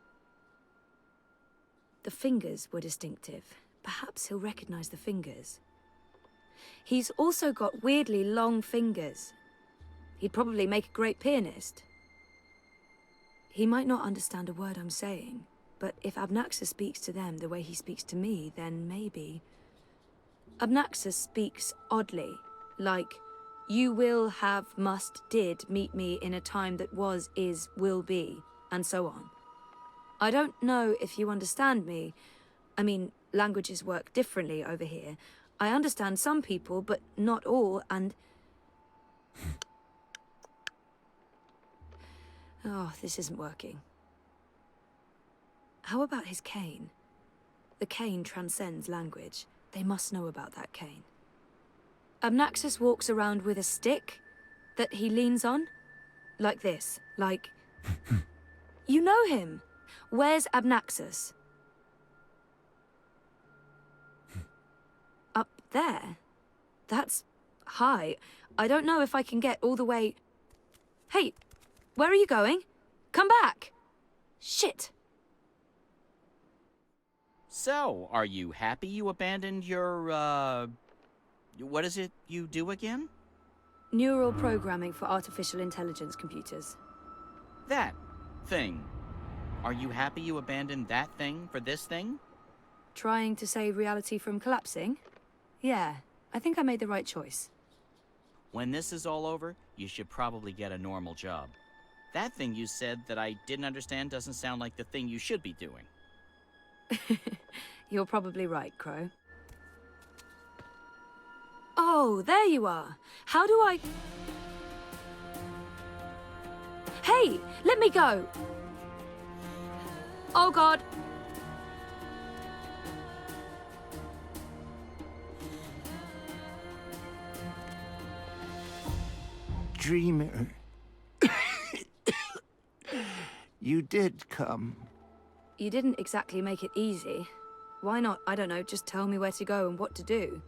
The fingers were distinctive. Perhaps he'll recognize the fingers. He's also got weirdly long fingers. He'd probably make a great pianist. He might not understand a word I'm saying, but if Obnaxus speaks to them the way he speaks to me, then maybe... Obnaxus speaks oddly, like, you will, have, must, did meet me in a time that was, is, will be, and so on. I don't know if you understand me. I mean, languages work differently over here. I understand some people, but not all, and... Oh, this isn't working. How about his cane? The cane transcends language. They must know about that cane. Obnaxus walks around with a stick that he leans on. Like this, like... You know him! Where's Obnaxus? Up there? That's high. I don't know if I can get all the way... Hey, where are you going? Come back! Shit! So, are you happy you abandoned your, what is it you do again? Neural programming for artificial intelligence computers. That thing. Are you happy you abandoned that thing for this thing? Trying to save reality from collapsing? Yeah, I think I made the right choice. When this is all over, you should probably get a normal job. That thing you said that I didn't understand doesn't sound like the thing you should be doing. You're probably right, Crow. Oh, there you are. How do I... Hey, let me go! Oh, God. Dreamer. You did come. You didn't exactly make it easy. Why not, I don't know, just tell me where to go and what to do?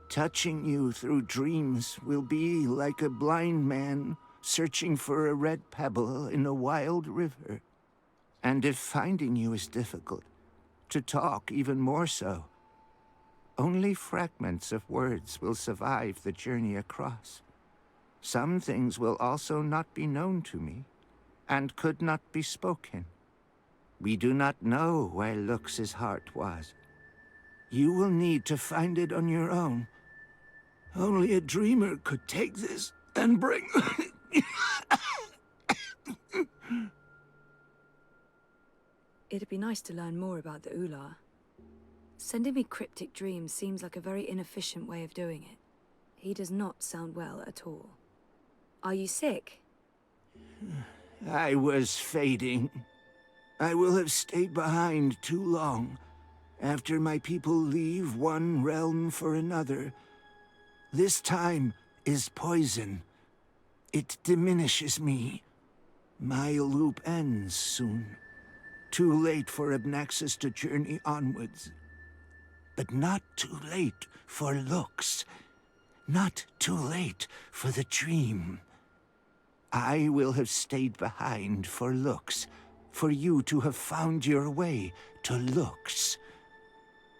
Touching you through dreams will be like a blind man searching for a red pebble in a wild river. And if finding you is difficult, to talk even more so. Only fragments of words will survive the journey across. Some things will also not be known to me, and could not be spoken. We do not know where Lux's heart was. You will need to find it on your own. Only a dreamer could take this and bring... It'd be nice to learn more about the Ular. Sending me cryptic dreams seems like a very inefficient way of doing it. He does not sound well at all. Are you sick? I was fading. I will have stayed behind too long. After my people leave one realm for another, this time is poison. It diminishes me. My loop ends soon. Too late for Abnaxis to journey onwards. But not too late for Lux. Not too late for the dream. I will have stayed behind for Lux, for you to have found your way to Lux.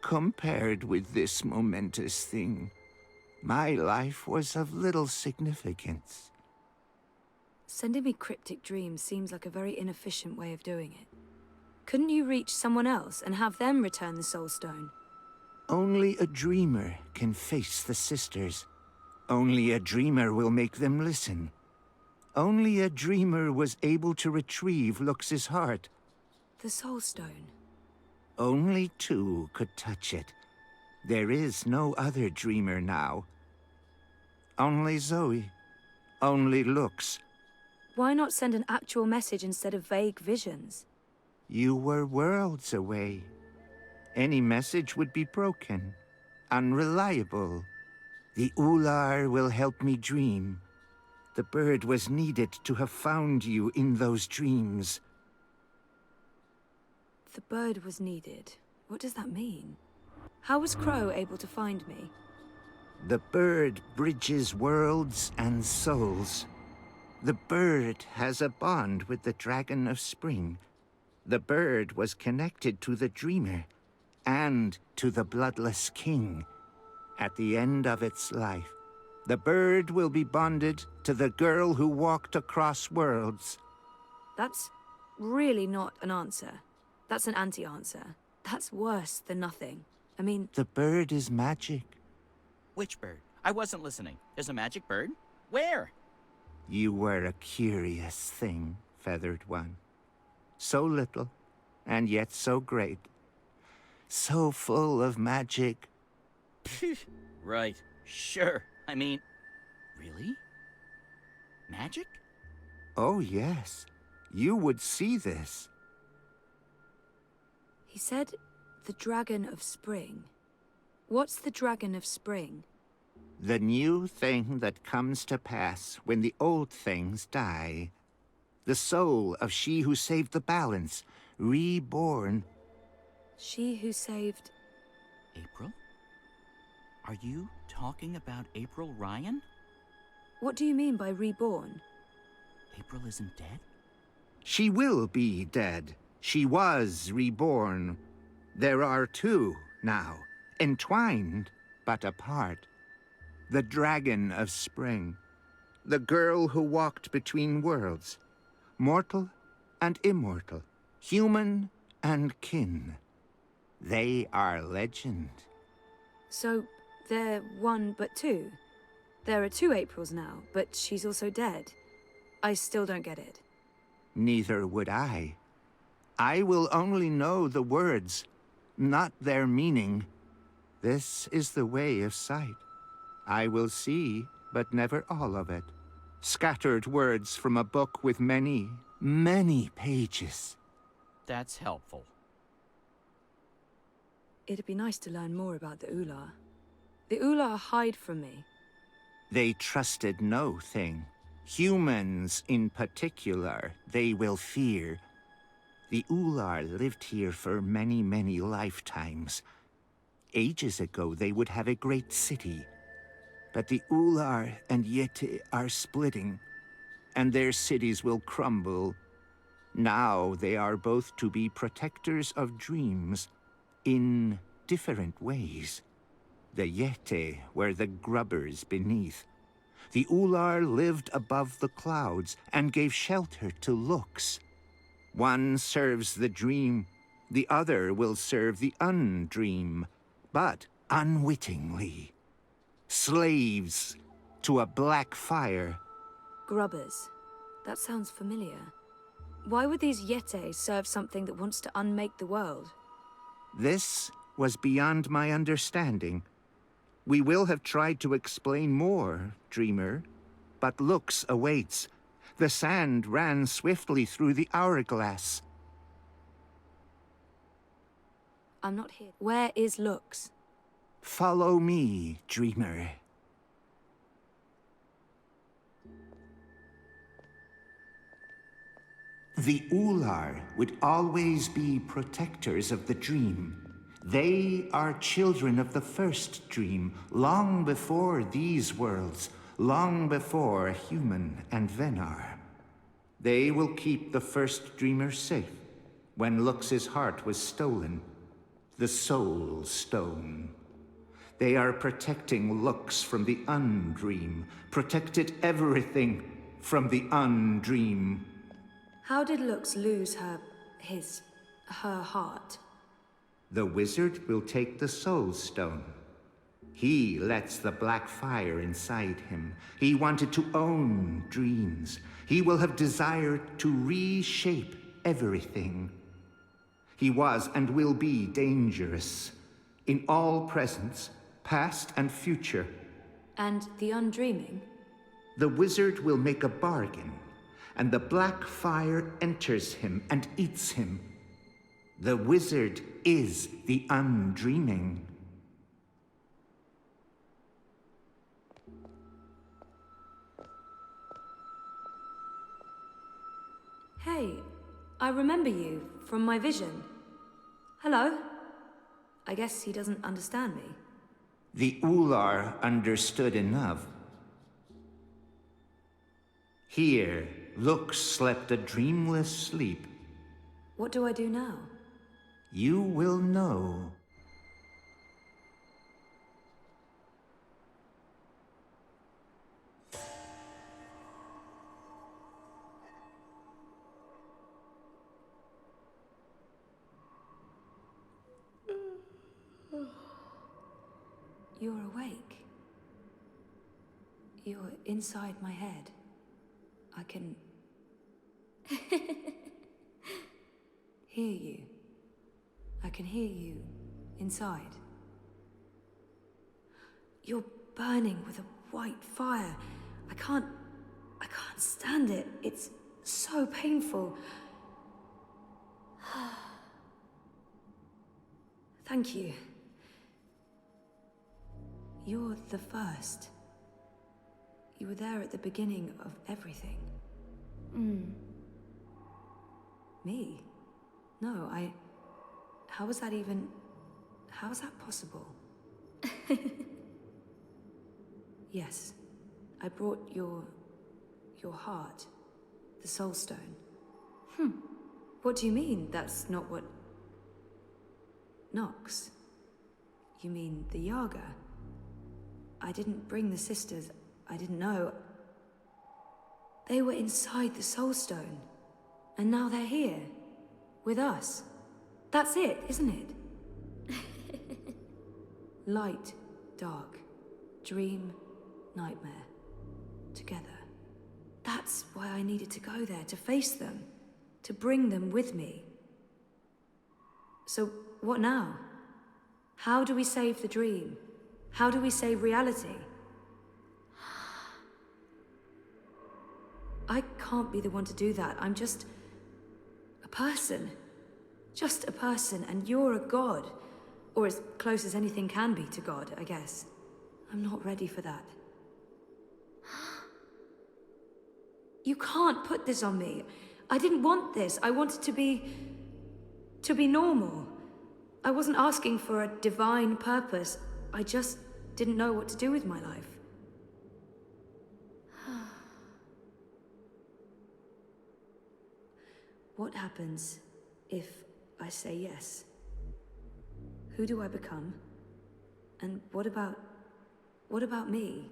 Compared with this momentous thing, my life was of little significance. Sending me cryptic dreams seems like a very inefficient way of doing it. Couldn't you reach someone else and have them return the Soul Stone? Only a dreamer can face the sisters. Only a dreamer will make them listen. Only a dreamer was able to retrieve Lux's heart. The Soul Stone? Only two could touch it. There is no other dreamer now. Only Zoe. Only Lux. Why not send an actual message instead of vague visions? You were worlds away. Any message would be broken, unreliable. The Ular will help me dream. The bird was needed to have found you in those dreams. The bird was needed. What does that mean? How was Crow able to find me? The bird bridges worlds and souls. The bird has a bond with the Dragon of Spring. The bird was connected to the Dreamer and to the Bloodless King. At the end of its life, the bird will be bonded to the girl who walked across worlds. That's really not an answer. That's an anti-answer. That's worse than nothing. I mean... The bird is magic. Which bird? I wasn't listening. There's a magic bird? Where? You were a curious thing, Feathered One. So little, and yet so great. So full of magic. Right. Sure. I mean... Really? Magic? Oh, yes. You would see this. He said, the Dragon of Spring. What's the Dragon of Spring? The new thing that comes to pass when the old things die. The soul of she who saved the balance, reborn. She who saved... April? Are you talking about April Ryan? What do you mean by reborn? April isn't dead? She will be dead. She was reborn. There are two now, entwined but apart. The Dragon of Spring. The girl who walked between worlds. Mortal and immortal. Human and kin. They are legend. So, they're one but two? There are two Aprils now, but she's also dead. I still don't get it. Neither would I. I will only know the words, not their meaning. This is the way of sight. I will see, but never all of it. Scattered words from a book with many, many pages. That's helpful. It'd be nice to learn more about the Ular. The Ular hide from me. They trusted no thing. Humans in particular, they will fear. The Ular lived here for many, many lifetimes. Ages ago, they would have a great city. But the Ular and Yeti are splitting, and their cities will crumble. Now they are both to be protectors of dreams, in different ways. The Yeti were the grubbers beneath. The Ular lived above the clouds and gave shelter to looks. One serves the dream, the other will serve the undream, but unwittingly. Slaves to a black fire. Grubbers. That sounds familiar. Why would these Yete serve something that wants to unmake the world? This was beyond my understanding. We will have tried to explain more, Dreamer, but Lux awaits. The sand ran swiftly through the hourglass. I'm not here. Where is Lux? Follow me, Dreamer. The Ular would always be protectors of the dream. They are children of the first dream, long before these worlds, long before human and Venar. They will keep the first dreamer safe when Lux's heart was stolen, the Soul Stone. They are protecting Lux from the undream, protected everything from the undream. How did Lux lose her heart? The wizard will take the Soul Stone. He lets the black fire inside him. He wanted to own dreams. He will have desired to reshape everything. He was and will be dangerous in all presence, past and future. And the undreaming? The wizard will make a bargain, and the black fire enters him and eats him. The wizard is the undreaming. Hey, I remember you from my vision. Hello? I guess he doesn't understand me. The Ular understood enough. Here, Lux slept a dreamless sleep. What do I do now? You will know. You're awake. You're inside my head. I can hear you. I can hear you inside. You're burning with a white fire. I can't stand it. It's so painful. Thank you. You're the first. You were there at the beginning of everything. Me? No, how was that possible? Yes, I brought your heart, the Soul Stone. What do you mean that's not what... Nox? You mean the Yaga? I didn't bring the sisters. I didn't know. They were inside the Soul Stone. And now they're here. With us. That's it, isn't it? Light, dark, dream, nightmare. Together. That's why I needed to go there, to face them. To bring them with me. So, what now? How do we save the dream? How do we save reality? I can't be the one to do that. I'm just a person. Just a person, and you're a god. Or as close as anything can be to God, I guess. I'm not ready for that. You can't put this on me. I didn't want this. I wanted to be normal. I wasn't asking for a divine purpose. I just didn't know what to do with my life. What happens if I say yes? Who do I become? And what about me?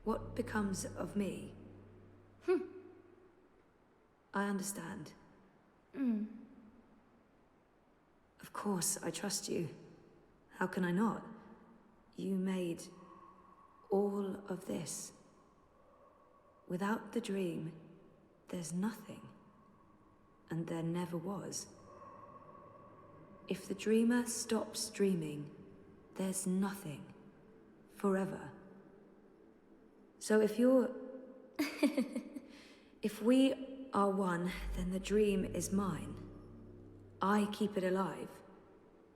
what becomes of me? I understand. Of course, I trust you. How can I not? You made all of this. Without the dream, there's nothing. And there never was. If the dreamer stops dreaming, there's nothing. Forever. So if you're... if we are one, then the dream is mine. I keep it alive.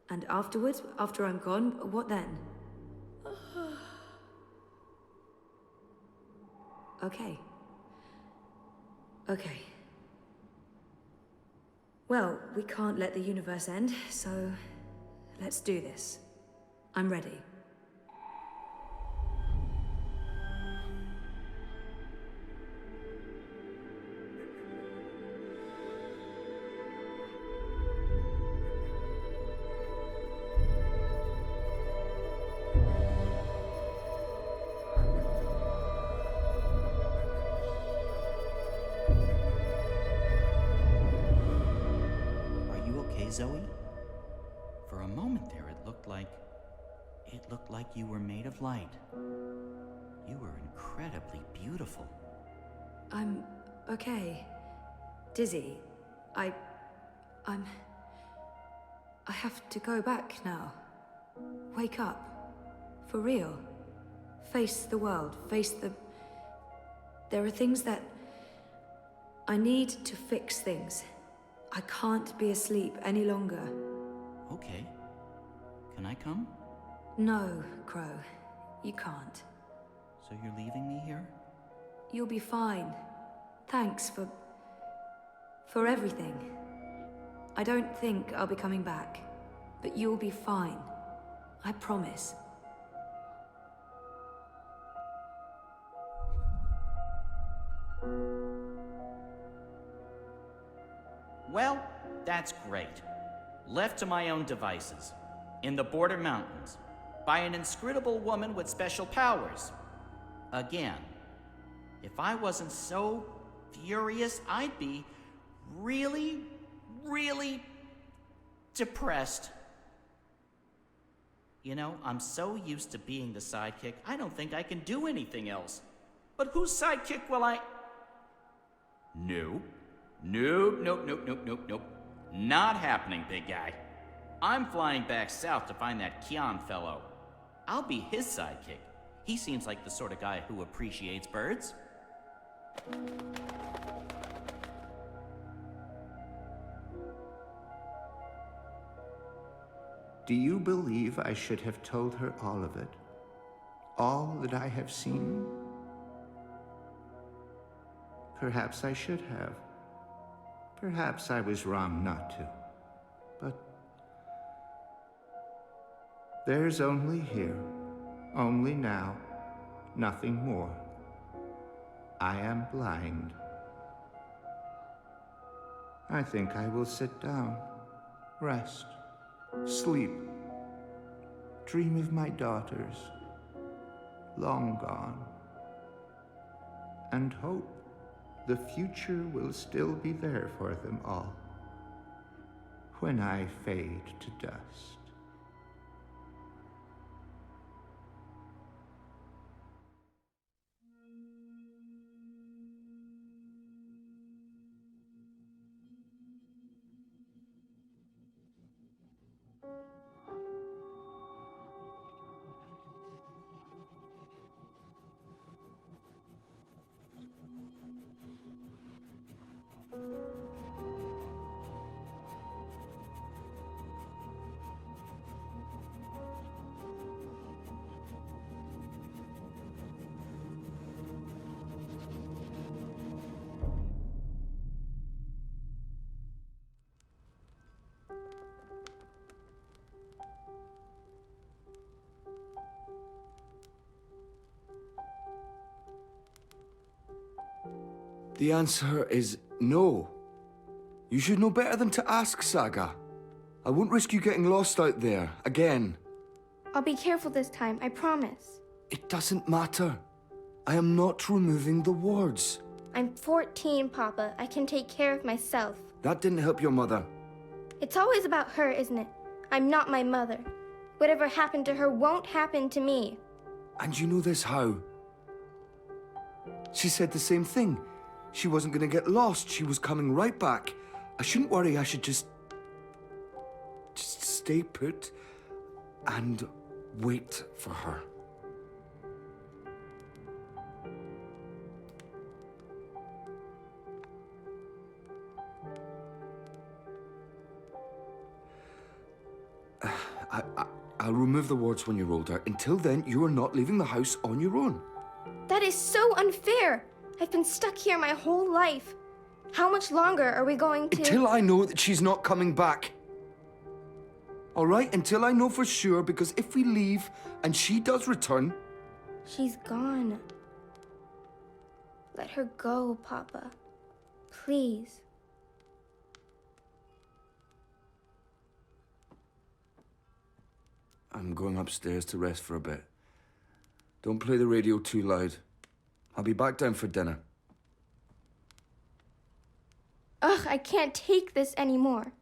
And afterwards, after I'm gone, what then? Okay. Okay. Well, we can't let the universe end, so let's do this. I'm ready. Zoe? For a moment there, it looked like you were made of light. You were incredibly beautiful. I'm okay. Dizzy. I have to go back now. Wake up. For real. Face the world. There are things that... I need to fix things. I can't be asleep any longer. Okay. Can I come? No, Crow. You can't. So you're leaving me here? You'll be fine. Thanks for everything. I don't think I'll be coming back, but you'll be fine. I promise. Well, that's great. Left to my own devices, in the border mountains, by an inscrutable woman with special powers. Again, if I wasn't so furious, I'd be really, really depressed. You know, I'm so used to being the sidekick, I don't think I can do anything else. But whose sidekick will I... Nope. Not happening, big guy. I'm flying back south to find that Kian fellow. I'll be his sidekick. He seems like the sort of guy who appreciates birds. Do you believe I should have told her all of it? All that I have seen? Perhaps I should have. Perhaps I was wrong not to. But there's only here, only now, nothing more. I am blind. I think I will sit down, rest, sleep, dream of my daughters, long gone, and hope the future will still be there for them all when I fade to dust. The answer is no. You should know better than to ask, Saga. I won't risk you getting lost out there, again. I'll be careful this time, I promise. It doesn't matter. I am not removing the wards. I'm 14, Papa. I can take care of myself. That didn't help your mother. It's always about her, isn't it? I'm not my mother. Whatever happened to her won't happen to me. And you know this how? She said the same thing. She wasn't gonna get lost. She was coming right back. I shouldn't worry. I should just stay put and wait for her. I'll remove the wards when you're older. Until then, you are not leaving the house on your own. That is so unfair. I've been stuck here my whole life. How much longer are we going to... Until I know that she's not coming back. All right? Until I know for sure, because if we leave and she does return... She's gone. Let her go, Papa. Please. I'm going upstairs to rest for a bit. Don't play the radio too loud. I'll be back down for dinner. Ugh, I can't take this anymore.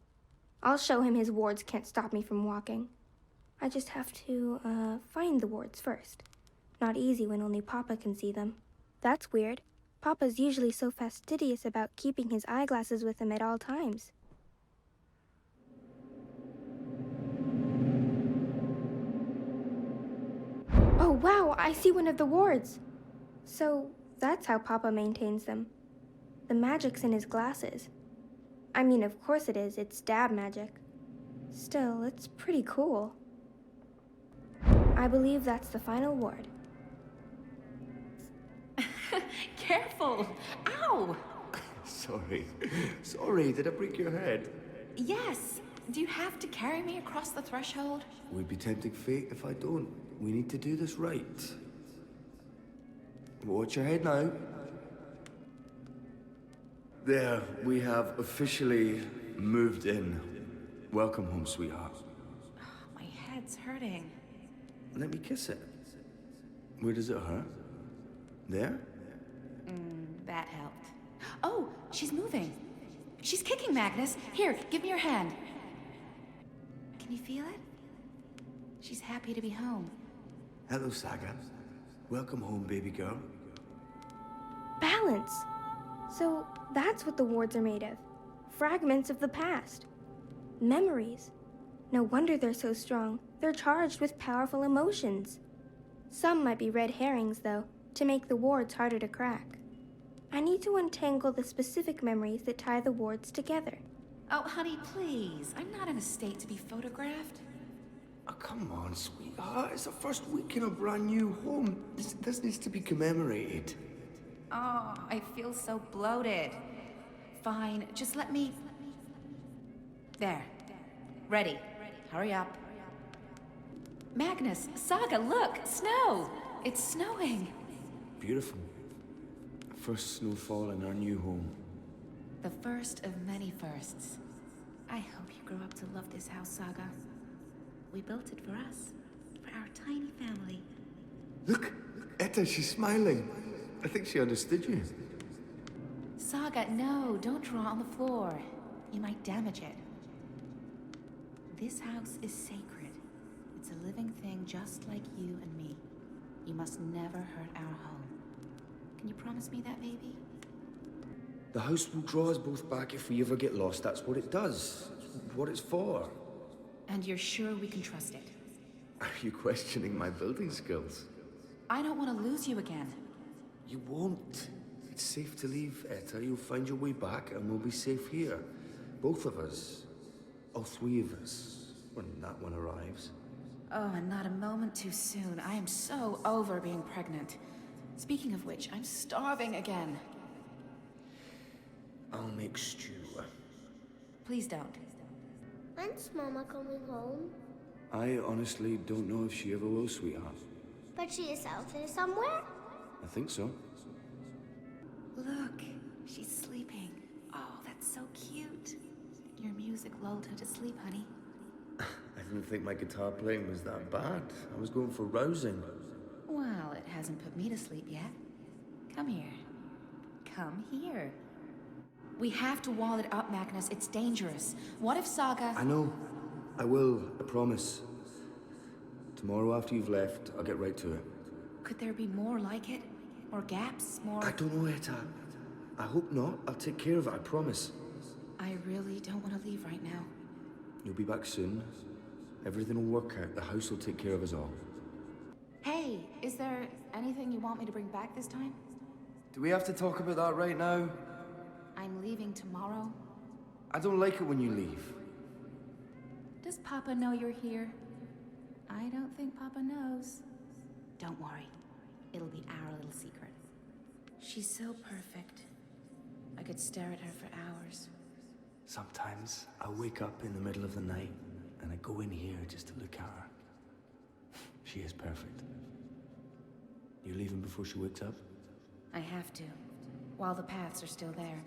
I'll show him his wards can't stop me from walking. I just have to, find the wards first. Not easy when only Papa can see them. That's weird. Papa's usually so fastidious about keeping his eyeglasses with him at all times. Oh wow, I see one of the wards. So, that's how Papa maintains them. The magic's in his glasses. I mean, of course it is, it's dab magic. Still, it's pretty cool. I believe that's the final ward. Careful! Ow! Sorry, did I break your head? Yes. Do you have to carry me across the threshold? Would be tempting fate if I don't. We need to do this right. Watch your head now. There, we have officially moved in. Welcome home, sweetheart. Oh, my head's hurting. Let me kiss it. Where does it hurt? There? That helped. Oh, she's moving. She's kicking, Magnus. Here, give me your hand. Can you feel it? She's happy to be home. Hello, Saga. Welcome home, baby girl. Balance! So, that's what the wards are made of. Fragments of the past. Memories. No wonder they're so strong. They're charged with powerful emotions. Some might be red herrings, though, to make the wards harder to crack. I need to untangle the specific memories that tie the wards together. Oh, honey, please. I'm not in a state to be photographed. Oh, come on, sweetheart. It's the first week in a brand new home. This needs to be commemorated. Oh, I feel so bloated. Fine, just let me... There. Ready. Hurry up. Magnus, Saga, look! Snow! It's snowing. Beautiful. First snowfall in our new home. The first of many firsts. I hope you grow up to love this house, Saga. We built it for us. For our tiny family. Look! Etta, she's smiling. I think she understood you. Saga, no, don't draw on the floor. You might damage it. This house is sacred. It's a living thing just like you and me. You must never hurt our home. Can you promise me that, baby? The house will draw us both back if we ever get lost. That's what it does. It's what it's for. And you're sure we can trust it? Are you questioning my building skills? I don't want to lose you again. You won't. It's safe to leave, Etta. You'll find your way back and we'll be safe here. Both of us. All three of us. When that one arrives. Oh, and not a moment too soon. I am so over being pregnant. Speaking of which, I'm starving again. I'll make stew. Please don't. When's Mama coming home? I honestly don't know if she ever will, sweetheart. But she is out there somewhere? I think so. Look, she's sleeping. Oh, that's so cute. Your music lulled her to sleep, honey. I didn't think my guitar playing was that bad. I was going for rousing. Well, it hasn't put me to sleep yet. Come here. Come here. We have to wall it up, Magnus. It's dangerous. What if Saga... I know. I will. I promise. Tomorrow after you've left, I'll get right to it. Could there be more like it? More gaps? More... I don't know, Etta. I hope not. I'll take care of it, I promise. I really don't want to leave right now. You'll be back soon. Everything will work out. The house will take care of us all. Hey, is there anything you want me to bring back this time? Do we have to talk about that right now? I'm leaving tomorrow. I don't like it when you leave. Does Papa know you're here? I don't think Papa knows. Don't worry. It'll be our little secret. She's so perfect. I could stare at her for hours. Sometimes I wake up in the middle of the night and I go in here just to look at her. She is perfect. You leaving before she wakes up? I have to. While the paths are still there.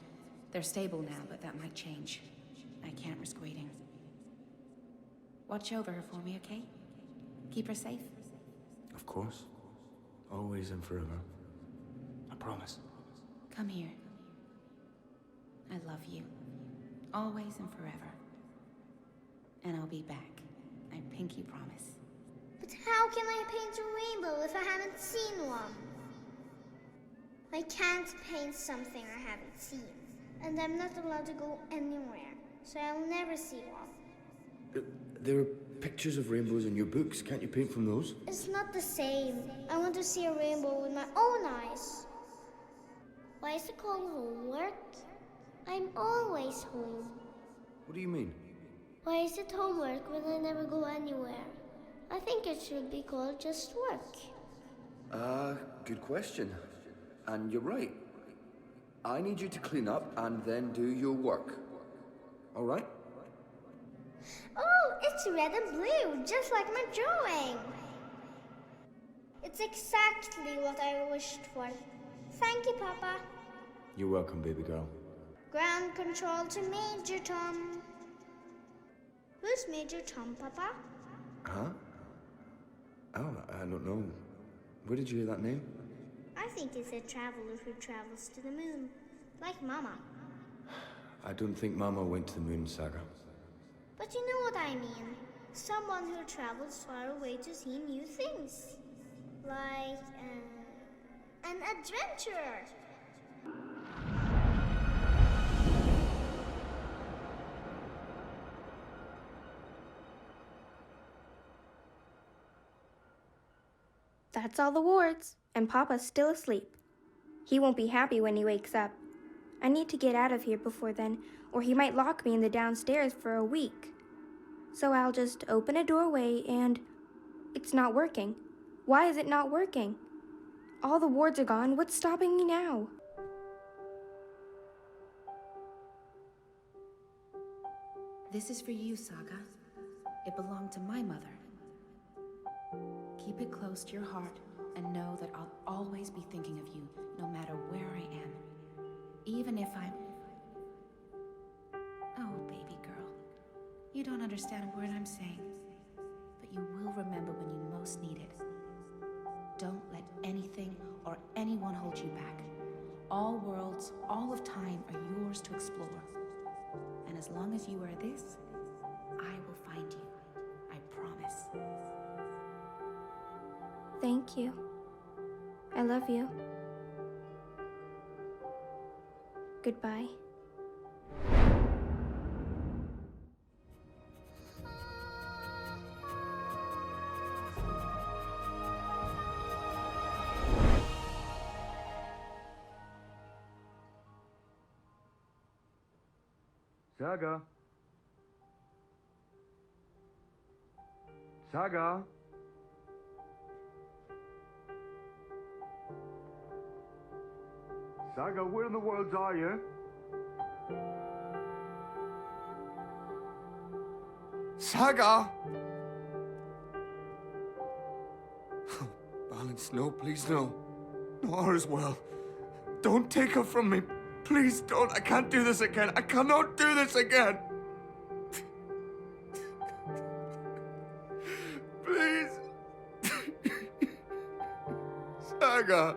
They're stable now, but that might change. I can't risk waiting. Watch over her for me, okay? Keep her safe? Of course. Always and forever. I promise. Come here. I love you. Always and forever. And I'll be back. I pinky promise. But how can I paint a rainbow if I haven't seen one? I can't paint something I haven't seen. And I'm not allowed to go anywhere, so I'll never see one. There are pictures of rainbows in your books. Can't you paint from those? It's not the same. I want to see a rainbow with my own eyes. Why is it called homework? I'm always home. What do you mean? Why is it homework when I never go anywhere? I think it should be called just work. Good question. And you're right. I need you to clean up and then do your work. All right? Oh, it's red and blue, just like my drawing. It's exactly what I wished for. Thank you, Papa. You're welcome, baby girl. Ground control to Major Tom. Who's Major Tom, Papa? Huh? Oh, I don't know. Where did you hear that name? I think it's a traveler who travels to the moon, like Mama. I don't think Mama went to the moon, Saga. But you know what I mean. Someone who travels far away to see new things. Like, an adventurer. That's all the wards, and Papa's still asleep. He won't be happy when he wakes up. I need to get out of here before then, or he might lock me in the downstairs for a week. So I'll just open a doorway and... It's not working. Why is it not working? All the wards are gone. What's stopping me now? This is for you, Saga. It belonged to my mother. Keep it close to your heart and know that I'll always be thinking of you, no matter where I am. Even if I'm... Oh, baby girl. You don't understand a word I'm saying, but you will remember when you most need it. Don't let anything or anyone hold you back. All worlds, all of time are yours to explore. And as long as you wear this, I will find you. I promise. Thank you. I love you. Goodbye. Saga? Saga? Saga, where in the world are you? Saga! Oh, Balance, no, please, no. No, her as well. Don't take her from me. Please don't. I can't do this again. I cannot do this again. Please. Saga.